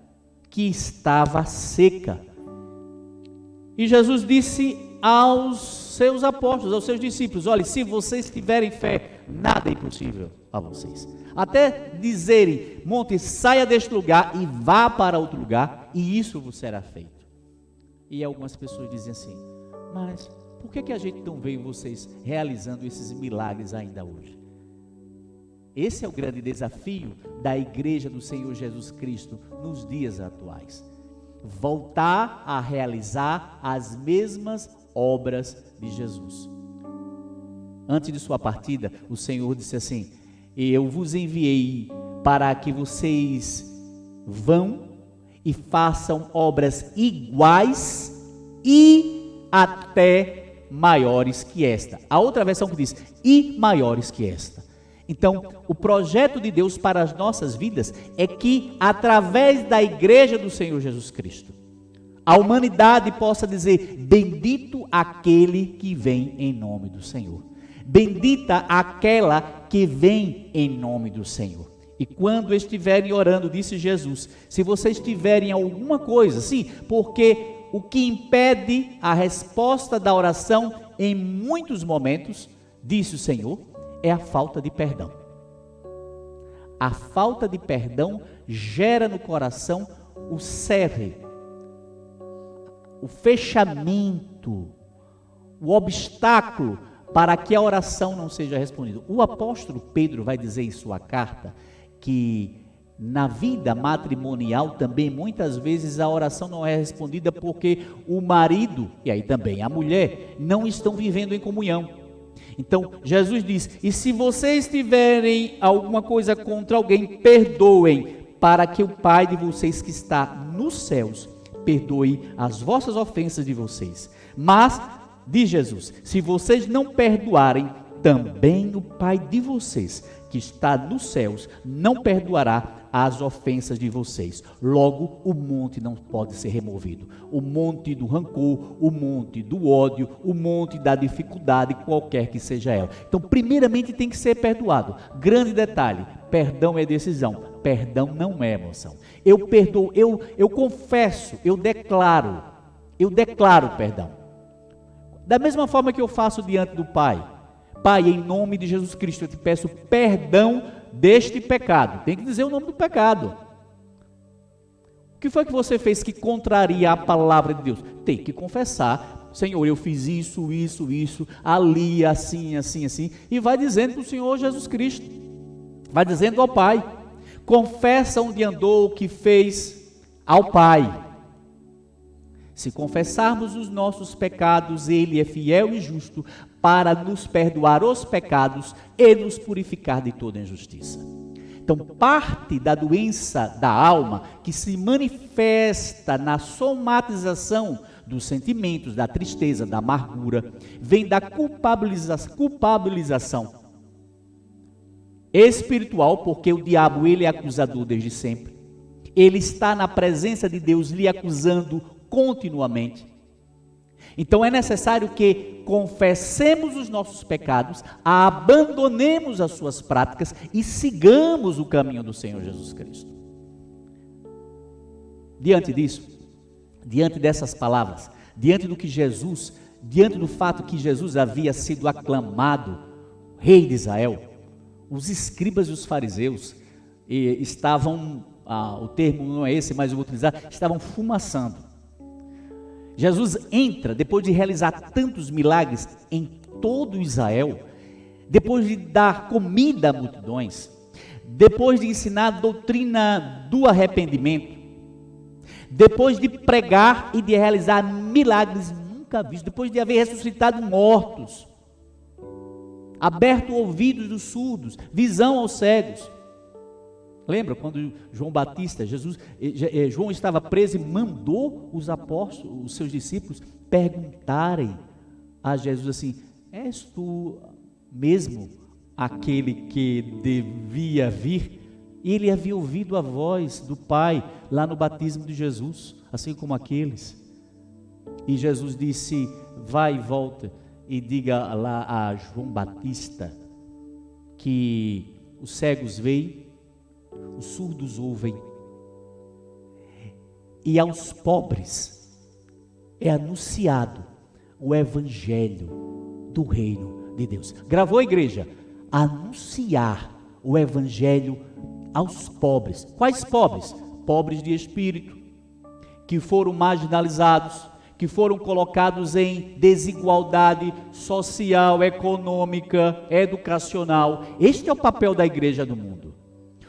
que estava seca. E Jesus disse aos seus apóstolos, aos seus discípulos: olha, se vocês tiverem fé, nada é impossível a vocês. Até dizerem: monte, saia deste lugar e vá para outro lugar, e isso vos será feito. E algumas pessoas dizem assim: mas por que a gente não vê vocês realizando esses milagres ainda hoje? Esse é o grande desafio da igreja do Senhor Jesus Cristo nos dias atuais. Voltar a realizar as mesmas obras de Jesus. Antes de sua partida, o Senhor disse assim: eu vos enviei para que vocês vão e façam obras iguais e até maiores que esta. A outra versão que diz: e maiores que esta. Então, o projeto de Deus para as nossas vidas é que, através da igreja do Senhor Jesus Cristo, a humanidade possa dizer: bendito aquele que vem em nome do Senhor. Bendita aquela que vem em nome do Senhor. E quando estiverem orando, disse Jesus, se vocês tiverem alguma coisa, sim, porque o que impede a resposta da oração em muitos momentos, disse o Senhor, é a falta de perdão. A falta de perdão gera no coração o cerne, o fechamento, o obstáculo para que a oração não seja respondida. O apóstolo Pedro vai dizer em sua carta que na vida matrimonial também muitas vezes a oração não é respondida porque o marido, e aí também a mulher, não estão vivendo em comunhão. Então Jesus diz: e se vocês tiverem alguma coisa contra alguém, perdoem, para que o Pai de vocês que está nos céus perdoe as vossas ofensas de vocês. Mas, diz Jesus, se vocês não perdoarem, também o Pai de vocês que está nos céus não perdoará as ofensas de vocês. Logo, o monte não pode ser removido. O monte do rancor, o monte do ódio, o monte da dificuldade, qualquer que seja ela. Então, primeiramente tem que ser perdoado. Grande detalhe: perdão é decisão, perdão não é emoção. Eu perdoo, eu confesso, eu declaro perdão. Da mesma forma que eu faço diante do Pai: Pai, em nome de Jesus Cristo, eu te peço perdão deste pecado. Tem que dizer o nome do pecado. O que foi que você fez que contraria a palavra de Deus? Tem que confessar: Senhor, eu fiz isso, ali, assim, e vai dizendo para o Senhor Jesus Cristo, vai dizendo ao Pai, confessa onde andou, o que fez ao Pai. Se confessarmos os nossos pecados, Ele é fiel e justo para nos perdoar os pecados e nos purificar de toda injustiça. Então, parte da doença da alma que se manifesta na somatização dos sentimentos, da tristeza, da amargura, vem da culpabilização espiritual, porque o diabo, ele é acusador desde sempre. Ele está na presença de Deus lhe acusando continuamente. Então é necessário que confessemos os nossos pecados, abandonemos as suas práticas e sigamos o caminho do Senhor Jesus Cristo. Diante disso, diante dessas palavras, diante do fato que Jesus havia sido aclamado rei de Israel, os escribas e os fariseus estavam, o termo não é esse, mas eu vou utilizar, estavam fumaçando. Jesus entra, depois de realizar tantos milagres em todo Israel, depois de dar comida a multidões, depois de ensinar a doutrina do arrependimento, depois de pregar e de realizar milagres nunca vistos, depois de haver ressuscitado mortos, aberto ouvidos dos surdos, visão aos cegos. Lembra quando João estava preso e mandou os apóstolos, os seus discípulos, perguntarem a Jesus assim: és tu mesmo aquele que devia vir? E ele havia ouvido a voz do Pai lá no batismo de Jesus, assim como aqueles. E Jesus disse: vai e volta e diga lá a João Batista que os cegos veem, os surdos ouvem, e aos pobres é anunciado o evangelho do reino de Deus. Gravou a igreja? Anunciar o evangelho aos pobres. Quais pobres? Pobres de espírito, que foram marginalizados, que foram colocados em desigualdade social, econômica, educacional. Este é o papel da igreja no mundo.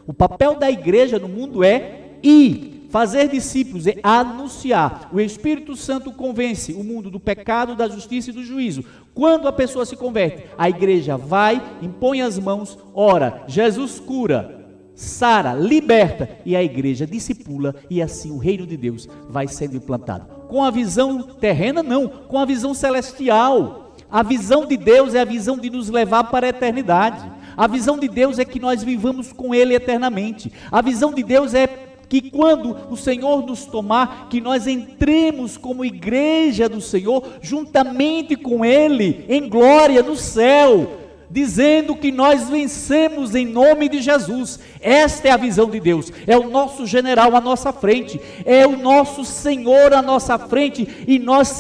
O papel da igreja no mundo é ir, fazer discípulos, é anunciar. O Espírito Santo convence o mundo do pecado, da justiça e do juízo. Quando a pessoa se converte, a igreja vai, impõe as mãos, ora, Jesus cura, sara, liberta, e a igreja discipula, e assim o reino de Deus vai sendo implantado. Com a visão terrena, não, com a visão celestial. A visão de Deus é a visão de nos levar para a eternidade. A visão de Deus é que nós vivamos com Ele eternamente. A visão de Deus é que quando o Senhor nos tomar, que nós entremos como igreja do Senhor, juntamente com Ele, em glória no céu, dizendo que nós vencemos em nome de Jesus. Esta é a visão de Deus. É o nosso general à nossa frente, é o nosso Senhor à nossa frente, e nós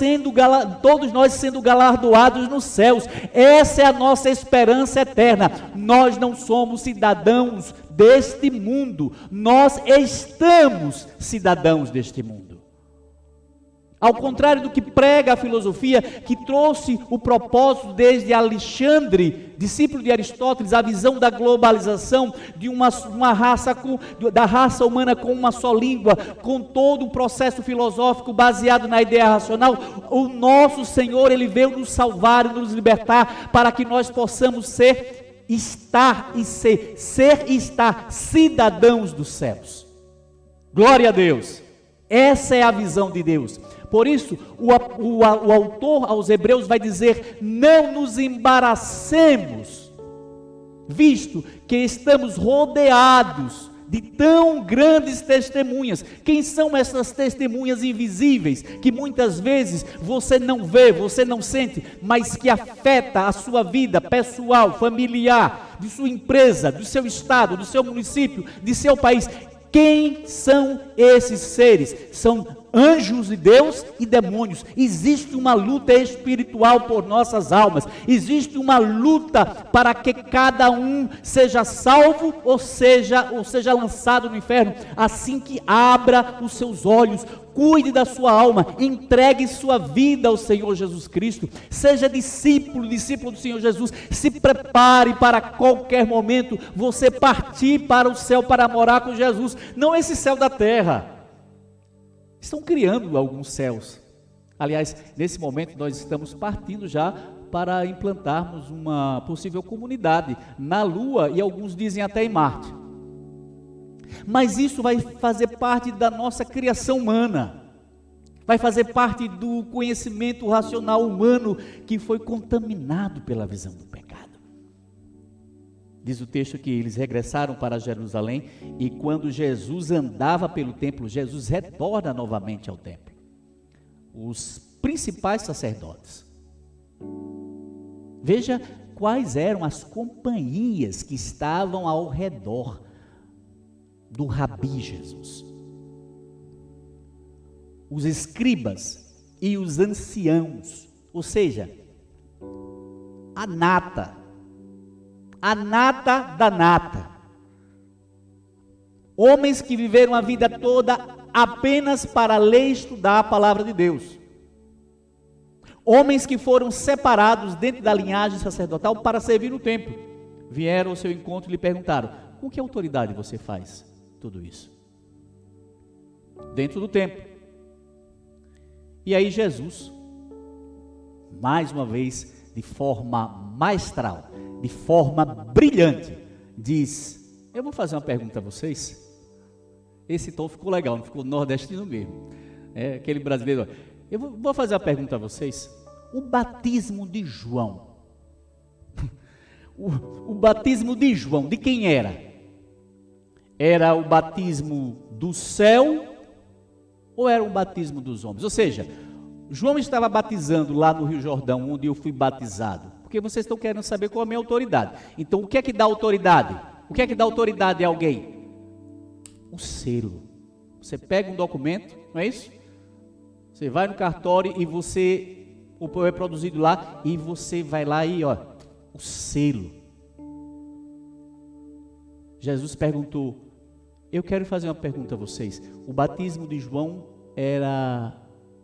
todos nós sendo galardoados nos céus. Essa é a nossa esperança eterna. Nós não somos cidadãos deste mundo, nós estamos cidadãos deste mundo. Ao contrário do que prega a filosofia, que trouxe o propósito desde Alexandre, discípulo de Aristóteles, a visão da globalização, de uma raça, da raça humana com uma só língua, com todo o processo filosófico baseado na ideia racional. O nosso Senhor, Ele veio nos salvar e nos libertar, para que nós possamos ser e estar cidadãos dos céus. Glória a Deus! Essa é a visão de Deus. Por isso, o autor aos Hebreus vai dizer: não nos embaraçemos, visto que estamos rodeados de tão grandes testemunhas. Quem são essas testemunhas invisíveis, que muitas vezes você não vê, você não sente, mas que afeta a sua vida pessoal, familiar, de sua empresa, do seu estado, do seu município, de seu país? Quem são esses seres? São anjos de Deus e demônios. Existe uma luta espiritual por nossas almas. Existe uma luta para que cada um seja salvo ou seja lançado no inferno. Assim que abra os seus olhos, cuide da sua alma, entregue sua vida ao Senhor Jesus Cristo, seja discípulo do Senhor Jesus, se prepare para qualquer momento você partir para o céu para morar com Jesus, não esse céu da terra. Estão criando alguns céus, Aliás, nesse momento nós estamos partindo já para implantarmos uma possível comunidade na Lua e alguns dizem até em Marte. Mas isso vai fazer parte da nossa criação humana, vai fazer parte do conhecimento racional humano que foi contaminado pela visão do pecado. Diz o texto que eles regressaram para Jerusalém e quando Jesus andava pelo templo, Jesus retorna novamente ao templo. Os principais sacerdotes. Veja quais eram as companhias que estavam ao redor do Rabi Jesus. Os escribas e os anciãos, ou seja, a nata da nata. Homens que viveram a vida toda apenas para ler e estudar a palavra de Deus. Homens que foram separados dentro da linhagem sacerdotal para servir no templo. Vieram ao seu encontro e lhe perguntaram: com que autoridade você faz tudo isso? Dentro do templo. E aí Jesus, mais uma vez, de forma maestral, de forma brilhante, diz: eu vou fazer uma pergunta a vocês. Esse tom ficou legal, não ficou nordestino mesmo. É aquele brasileiro. Eu vou fazer uma pergunta a vocês. O batismo de João, o batismo de João, de quem era? Era o batismo do céu ou era o batismo dos homens? Ou seja, João estava batizando lá no Rio Jordão, onde eu fui batizado, porque vocês estão querendo saber qual é a minha autoridade. Então, o que é que dá autoridade? O que é que dá autoridade a alguém? O selo. Você pega um documento, não é isso? Você vai no cartório e o é produzido lá, e você vai lá e, o selo. Jesus perguntou, eu quero fazer uma pergunta a vocês, o batismo de João era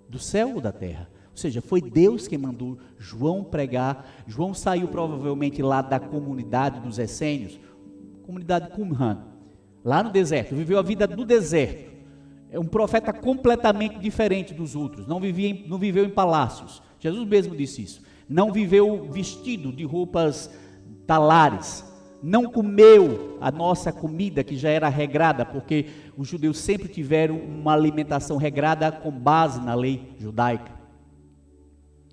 do céu ou da terra? Ou seja, foi Deus quem mandou João pregar. João saiu provavelmente lá da comunidade dos essênios, comunidade Qumran, lá no deserto, viveu a vida do deserto. É um profeta completamente diferente dos outros, não viveu em palácios. Jesus mesmo disse isso. Não viveu vestido de roupas talares, não comeu a nossa comida que já era regrada, porque os judeus sempre tiveram uma alimentação regrada com base na lei judaica.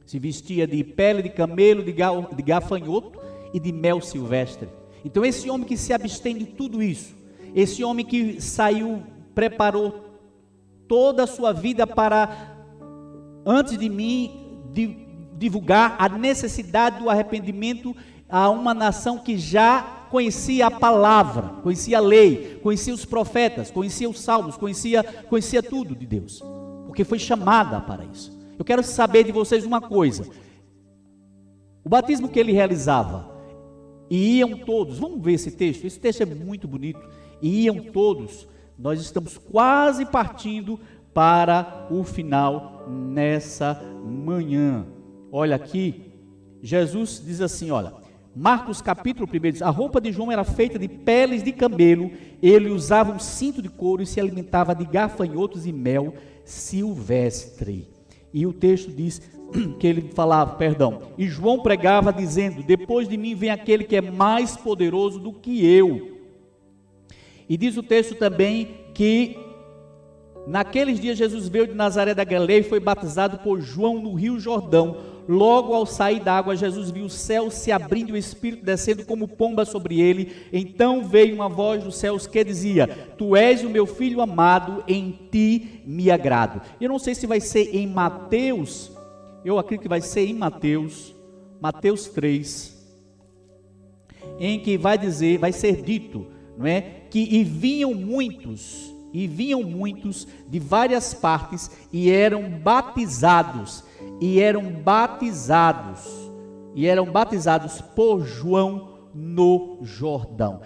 Se vestia de pele de camelo, de gafanhoto e de mel silvestre. Então esse homem que se abstém de tudo isso, esse homem que saiu, preparou toda a sua vida para, antes de mim, divulgar a necessidade do arrependimento a uma nação que já conhecia a palavra, conhecia a lei, conhecia os profetas, conhecia os salmos, conhecia tudo de Deus, porque foi chamada para isso. Eu quero saber de vocês uma coisa: o batismo que ele realizava, e iam todos, vamos ver esse texto é muito bonito, e iam todos. Nós estamos quase partindo para o final nessa manhã. Olha aqui, Jesus diz assim, olha, Marcos capítulo 1 diz, a roupa de João era feita de peles de camelo, ele usava um cinto de couro e se alimentava de gafanhotos e mel silvestre. E o texto diz que ele falava, e João pregava dizendo, depois de mim vem aquele que é mais poderoso do que eu. E diz o texto também que naqueles dias Jesus veio de Nazaré da Galileia e foi batizado por João no Rio Jordão. Logo ao sair da água, Jesus viu o céu se abrindo e o Espírito descendo como pomba sobre ele. Então veio uma voz dos céus que dizia, tu és o meu filho amado, em ti me agrado. Eu não sei se vai ser em Mateus, eu acredito que vai ser em Mateus 3, em que vai ser dito, não é? Que vinham muitos de várias partes e eram batizados por João no Jordão.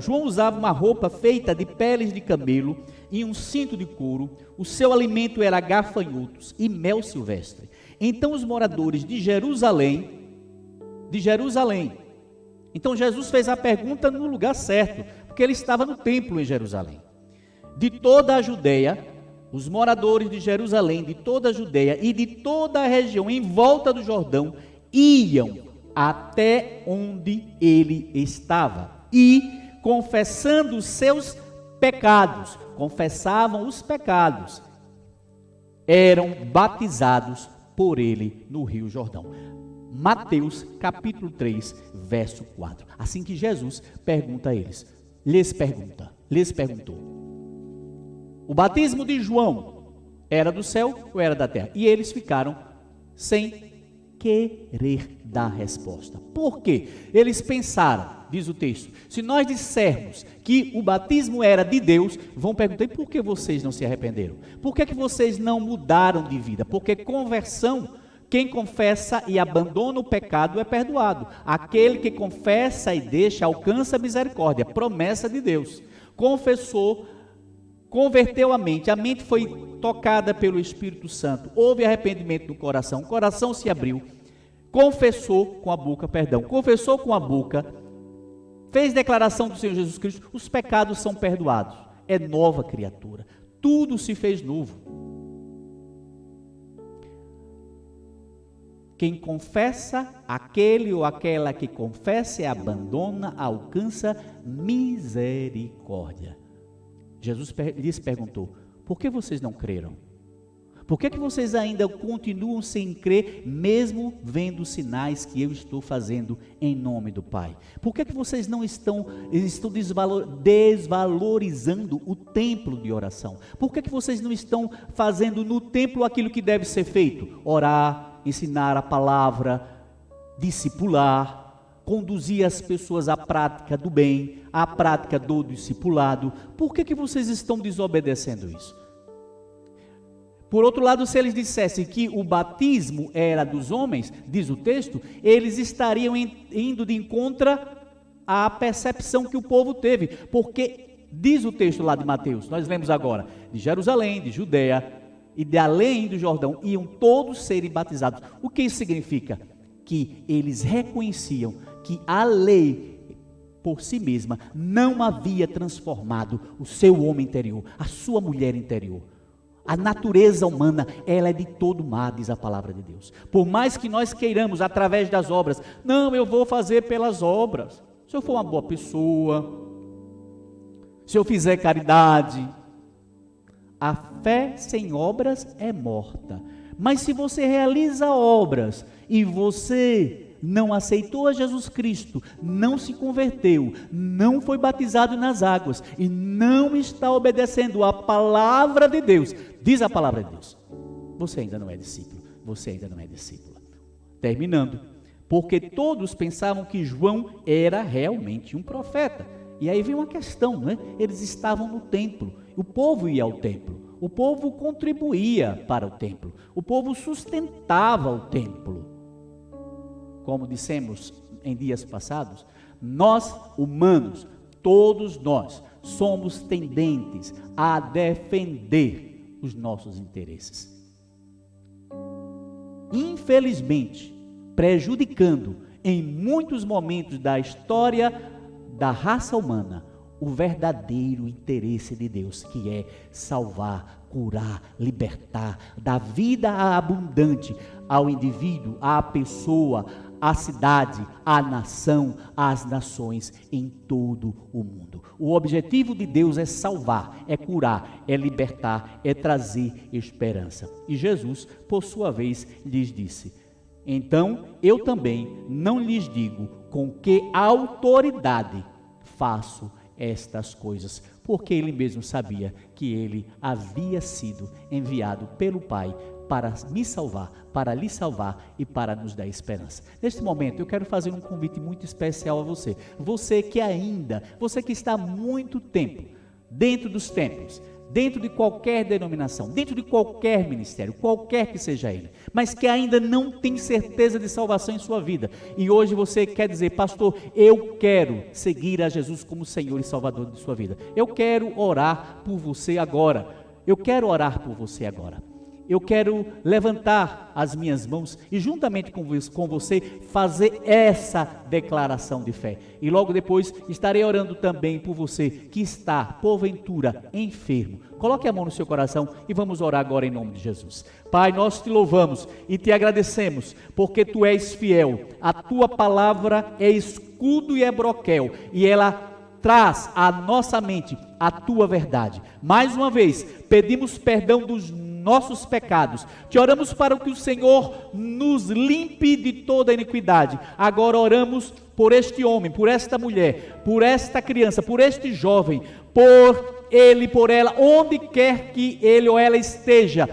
João usava uma roupa feita de peles de camelo e um cinto de couro. O seu alimento era gafanhotos e mel silvestre. Então os moradores de Jerusalém, então Jesus fez a pergunta no lugar certo, porque ele estava no templo em Jerusalém. De toda a Judeia, os moradores de Jerusalém, de toda a Judeia e de toda a região em volta do Jordão iam até onde ele estava e, confessando os seus pecados, confessavam os pecados, eram batizados por ele no Rio Jordão. Mateus capítulo 3, verso 4. Assim que Jesus pergunta a eles, lhes perguntou: o batismo de João era do céu ou era da terra? E eles ficaram sem querer dar resposta. Por quê? Eles pensaram, diz o texto, se nós dissermos que o batismo era de Deus, vão perguntar: e por que vocês não se arrependeram? Por que vocês não mudaram de vida? Porque conversão, quem confessa e abandona o pecado é perdoado. Aquele que confessa e deixa alcança a misericórdia, promessa de Deus. Confessou, converteu a mente foi tocada pelo Espírito Santo, houve arrependimento no coração, o coração se abriu, confessou com a boca, fez declaração do Senhor Jesus Cristo, os pecados são perdoados, é nova criatura, tudo se fez novo. Quem confessa, aquele ou aquela que confessa e abandona, alcança misericórdia. Jesus lhes perguntou: por que vocês não creram? Por que vocês ainda continuam sem crer, mesmo vendo os sinais que eu estou fazendo em nome do Pai? Por que vocês não estão desvalorizando o templo de oração? Por que vocês não estão fazendo no templo aquilo que deve ser feito? Orar, ensinar a palavra, discipular, conduzir as pessoas à prática do bem, à prática do discipulado. Por que vocês estão desobedecendo isso? Por outro lado, se eles dissessem que o batismo era dos homens, diz o texto, eles estariam indo de encontro à percepção que o povo teve, porque diz o texto lá de Mateus, nós lemos agora, de Jerusalém, de Judeia e de além do Jordão, iam todos serem batizados. O que isso significa? Que eles reconheciam que a lei por si mesma não havia transformado o seu homem interior, a sua mulher interior. A natureza humana, ela é de todo má, diz a palavra de Deus. Por mais que nós queiramos, através das obras, não, eu vou fazer pelas obras. Se eu for uma boa pessoa, se eu fizer caridade, a fé sem obras é morta. Mas se você realiza obras e você não aceitou a Jesus Cristo, não se converteu, não foi batizado nas águas e não está obedecendo a palavra de Deus, diz a palavra de Deus, você ainda não é discípulo, você ainda não é discípula. Terminando, porque todos pensavam que João era realmente um profeta. E aí vem uma questão, né? Eles estavam no templo, o povo ia ao templo, o povo contribuía para o templo, o povo sustentava o templo. Como dissemos em dias passados, nós humanos, todos nós, somos tendentes a defender os nossos interesses. Infelizmente, prejudicando em muitos momentos da história da raça humana o verdadeiro interesse de Deus, que é salvar, curar, libertar, dar vida abundante ao indivíduo, à pessoa, à cidade, à nação, às nações em todo o mundo. O objetivo de Deus é salvar, é curar, é libertar, é trazer esperança. E Jesus, por sua vez, lhes disse: então eu também não lhes digo com que autoridade faço estas coisas, porque ele mesmo sabia que ele havia sido enviado pelo Pai para me salvar, para lhe salvar e para nos dar esperança. Neste momento eu quero fazer um convite muito especial a você, você que está há muito tempo dentro dos templos, dentro de qualquer denominação, dentro de qualquer ministério, qualquer que seja ele, mas que ainda não tem certeza de salvação em sua vida, e hoje você quer dizer: pastor, eu quero seguir a Jesus como Senhor e Salvador de sua vida, eu quero orar por você agora, eu quero levantar as minhas mãos e juntamente com você fazer essa declaração de fé. E logo depois estarei orando também por você que está, porventura, enfermo. Coloque a mão no seu coração e vamos orar agora em nome de Jesus. Pai, nós te louvamos e te agradecemos porque tu és fiel. A tua palavra é escudo e é broquel e ela traz à nossa mente a tua verdade. Mais uma vez, pedimos perdão dos nossos pecados. Te oramos para que o Senhor nos limpe de toda iniquidade. Agora oramos por este homem, por esta mulher, por esta criança, por este jovem, por ele, por ela, onde quer que ele ou ela esteja,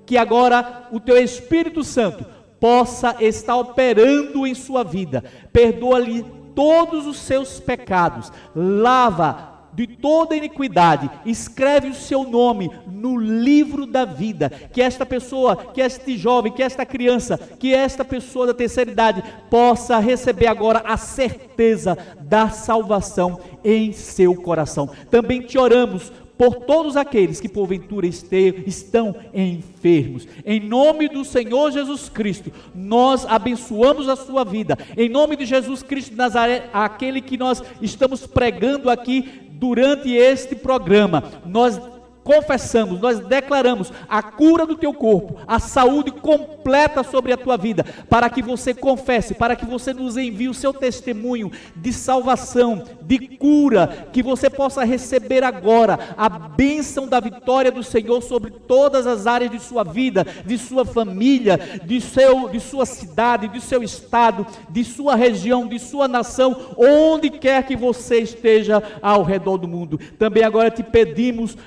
que agora o teu Espírito Santo possa estar operando em sua vida. Perdoa-lhe todos os seus pecados, lava de toda iniquidade, escreve o seu nome no livro da vida, que esta pessoa, que este jovem, que esta criança, que esta pessoa da terceira idade possa receber agora a certeza da salvação em seu coração. Também te oramos por todos aqueles que porventura estão enfermos. Em nome do Senhor Jesus Cristo, nós abençoamos a sua vida. Em nome de Jesus Cristo de Nazaré, aquele que nós estamos pregando aqui durante este programa, nós confessamos, nós declaramos a cura do teu corpo, a saúde completa sobre a tua vida, para que você confesse, para que você nos envie o seu testemunho de salvação, de cura, que você possa receber agora a bênção da vitória do Senhor sobre todas as áreas de sua vida, de sua família, de sua cidade, de seu estado, de sua região, de sua nação, onde quer que você esteja ao redor do mundo. Também agora te pedimos,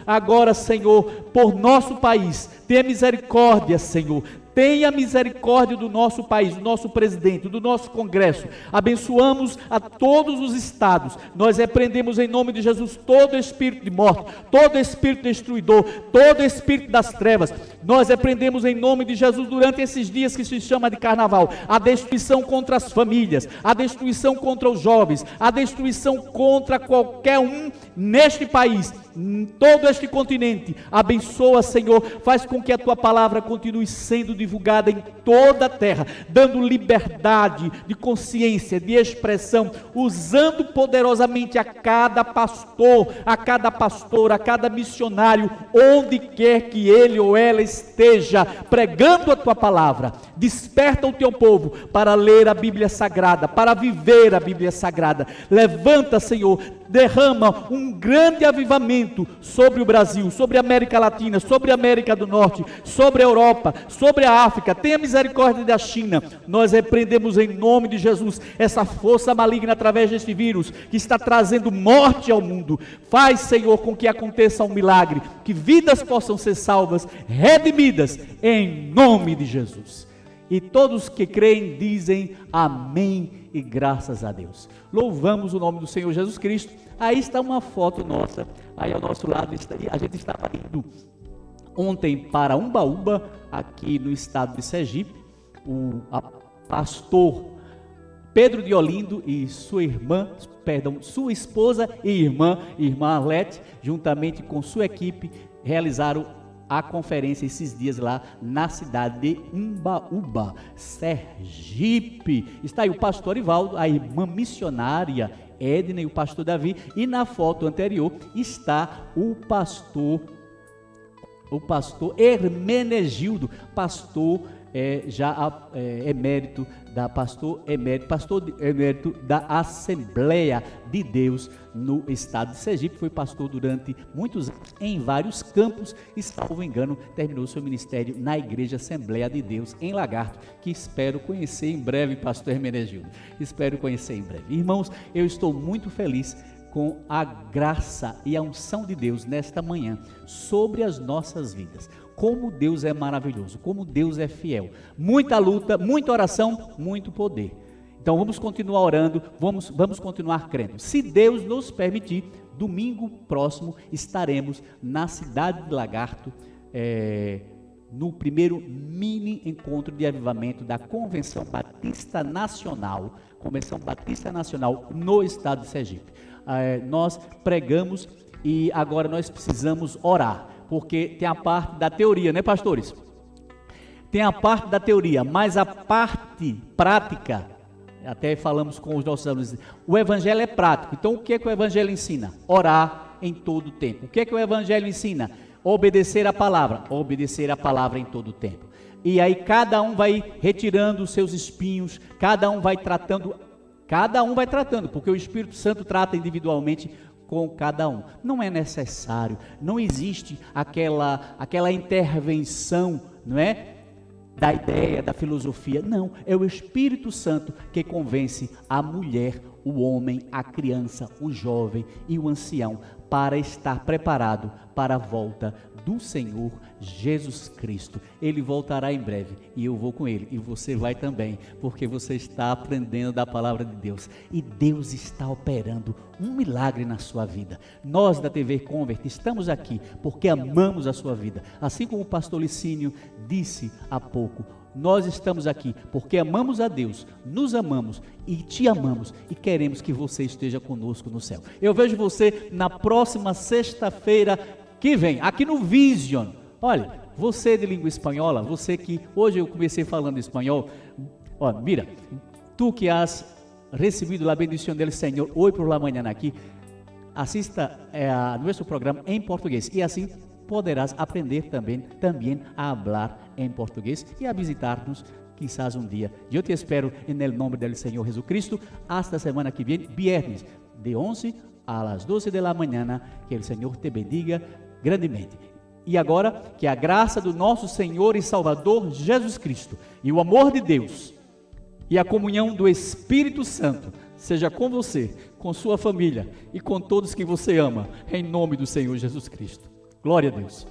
Senhor, por nosso país, tenha misericórdia, Senhor, tenha misericórdia do nosso país, do nosso presidente, do nosso congresso. Abençoamos a todos os estados. Nós repreendemos em nome de Jesus todo espírito de morte, todo espírito destruidor, todo espírito das trevas. Nós repreendemos em nome de Jesus durante esses dias que se chama de carnaval, a destruição contra as famílias, a destruição contra os jovens, a destruição contra qualquer um neste país, em todo este continente. Abençoa, Senhor, faz com que a tua palavra continue sendo divulgada em toda a terra, dando liberdade de consciência, de expressão, usando poderosamente a cada pastor, a cada pastora, a cada missionário, onde quer que ele ou ela esteja pregando a tua palavra. Desperta o teu povo para ler a Bíblia Sagrada, para viver a Bíblia Sagrada. Levanta, Senhor, derrama um grande avivamento sobre o Brasil, sobre a América Latina, sobre a América do Norte, sobre a Europa, sobre a África. Tenha misericórdia da China. Nós repreendemos em nome de Jesus essa força maligna através deste vírus que está trazendo morte ao mundo. Faz, Senhor, com que aconteça um milagre, que vidas possam ser salvas, redimidas em nome de Jesus. E todos que creem dizem amém e graças a Deus. Louvamos o nome do Senhor Jesus Cristo. Aí está uma foto nossa, aí ao nosso lado, a gente estava indo ontem para Umbaúba, aqui no estado de Sergipe. O pastor Pedro de Olindo e sua esposa e irmã Arlete, juntamente com sua equipe, realizaram a conferência esses dias lá na cidade de Umbaúba, Sergipe. Está aí o pastor Ivaldo, a irmã missionária Edna e o pastor Davi, e na foto anterior está o pastor Hermenegildo, pastor emérito da Assembleia de Deus no estado de Sergipe. Foi pastor durante muitos anos em vários campos e, salvo engano, terminou seu ministério na Igreja Assembleia de Deus em Lagarto, que espero conhecer em breve, pastor Hermenegildo. Espero conhecer em breve. Irmãos, eu estou muito feliz com a graça e a unção de Deus nesta manhã sobre as nossas vidas. Como Deus é maravilhoso, como Deus é fiel. Muita luta, muita oração, muito poder. Então vamos continuar orando, vamos continuar crendo. Se Deus nos permitir, domingo próximo estaremos na cidade de Lagarto, no primeiro mini encontro de avivamento da Convenção Batista Nacional no estado de Sergipe. Nós pregamos e agora nós precisamos orar, porque tem a parte da teoria, né, pastores? tem a parte da teoria, mas a parte prática, até falamos com os nossos alunos, o evangelho é prático. Então o que é que o evangelho ensina? Orar em todo o tempo. O que é que o evangelho ensina? Obedecer a palavra em todo o tempo. E aí cada um vai retirando os seus espinhos, cada um vai tratando, porque o Espírito Santo trata individualmente com cada um. Não é necessário, não existe aquela intervenção, não é? Da ideia, da filosofia. Não, é o Espírito Santo que convence a mulher, o homem, a criança, o jovem e o ancião para estar preparado para a volta do Senhor Jesus Cristo. Ele voltará em breve e eu vou com ele e você vai também, porque você está aprendendo da palavra de Deus e Deus está operando um milagre na sua vida. Nós da TV Convert estamos aqui porque amamos a sua vida, assim como o pastor Licínio disse há pouco. Nós estamos aqui porque amamos a Deus, nos amamos e te amamos e queremos que você esteja conosco no céu. Eu vejo você na próxima sexta-feira que vem, aqui no Vision. Olha, você de língua espanhola, você que hoje eu comecei falando espanhol, olha, mira, tu que has recebido a bendição do Senhor hoje por la mañana aqui, assista a nosso programa em português e assim poderás aprender também a falar em português e a visitar-nos quizás um dia. Eu te espero em nome do Senhor Jesus Cristo hasta semana que vem, viernes, de 11 às 12 da manhã. Que o Senhor te bendiga grandemente. E agora, que a graça do nosso Senhor e Salvador Jesus Cristo e o amor de Deus e a comunhão do Espírito Santo seja com você, com sua família e com todos que você ama, em nome do Senhor Jesus Cristo. Glória a Deus.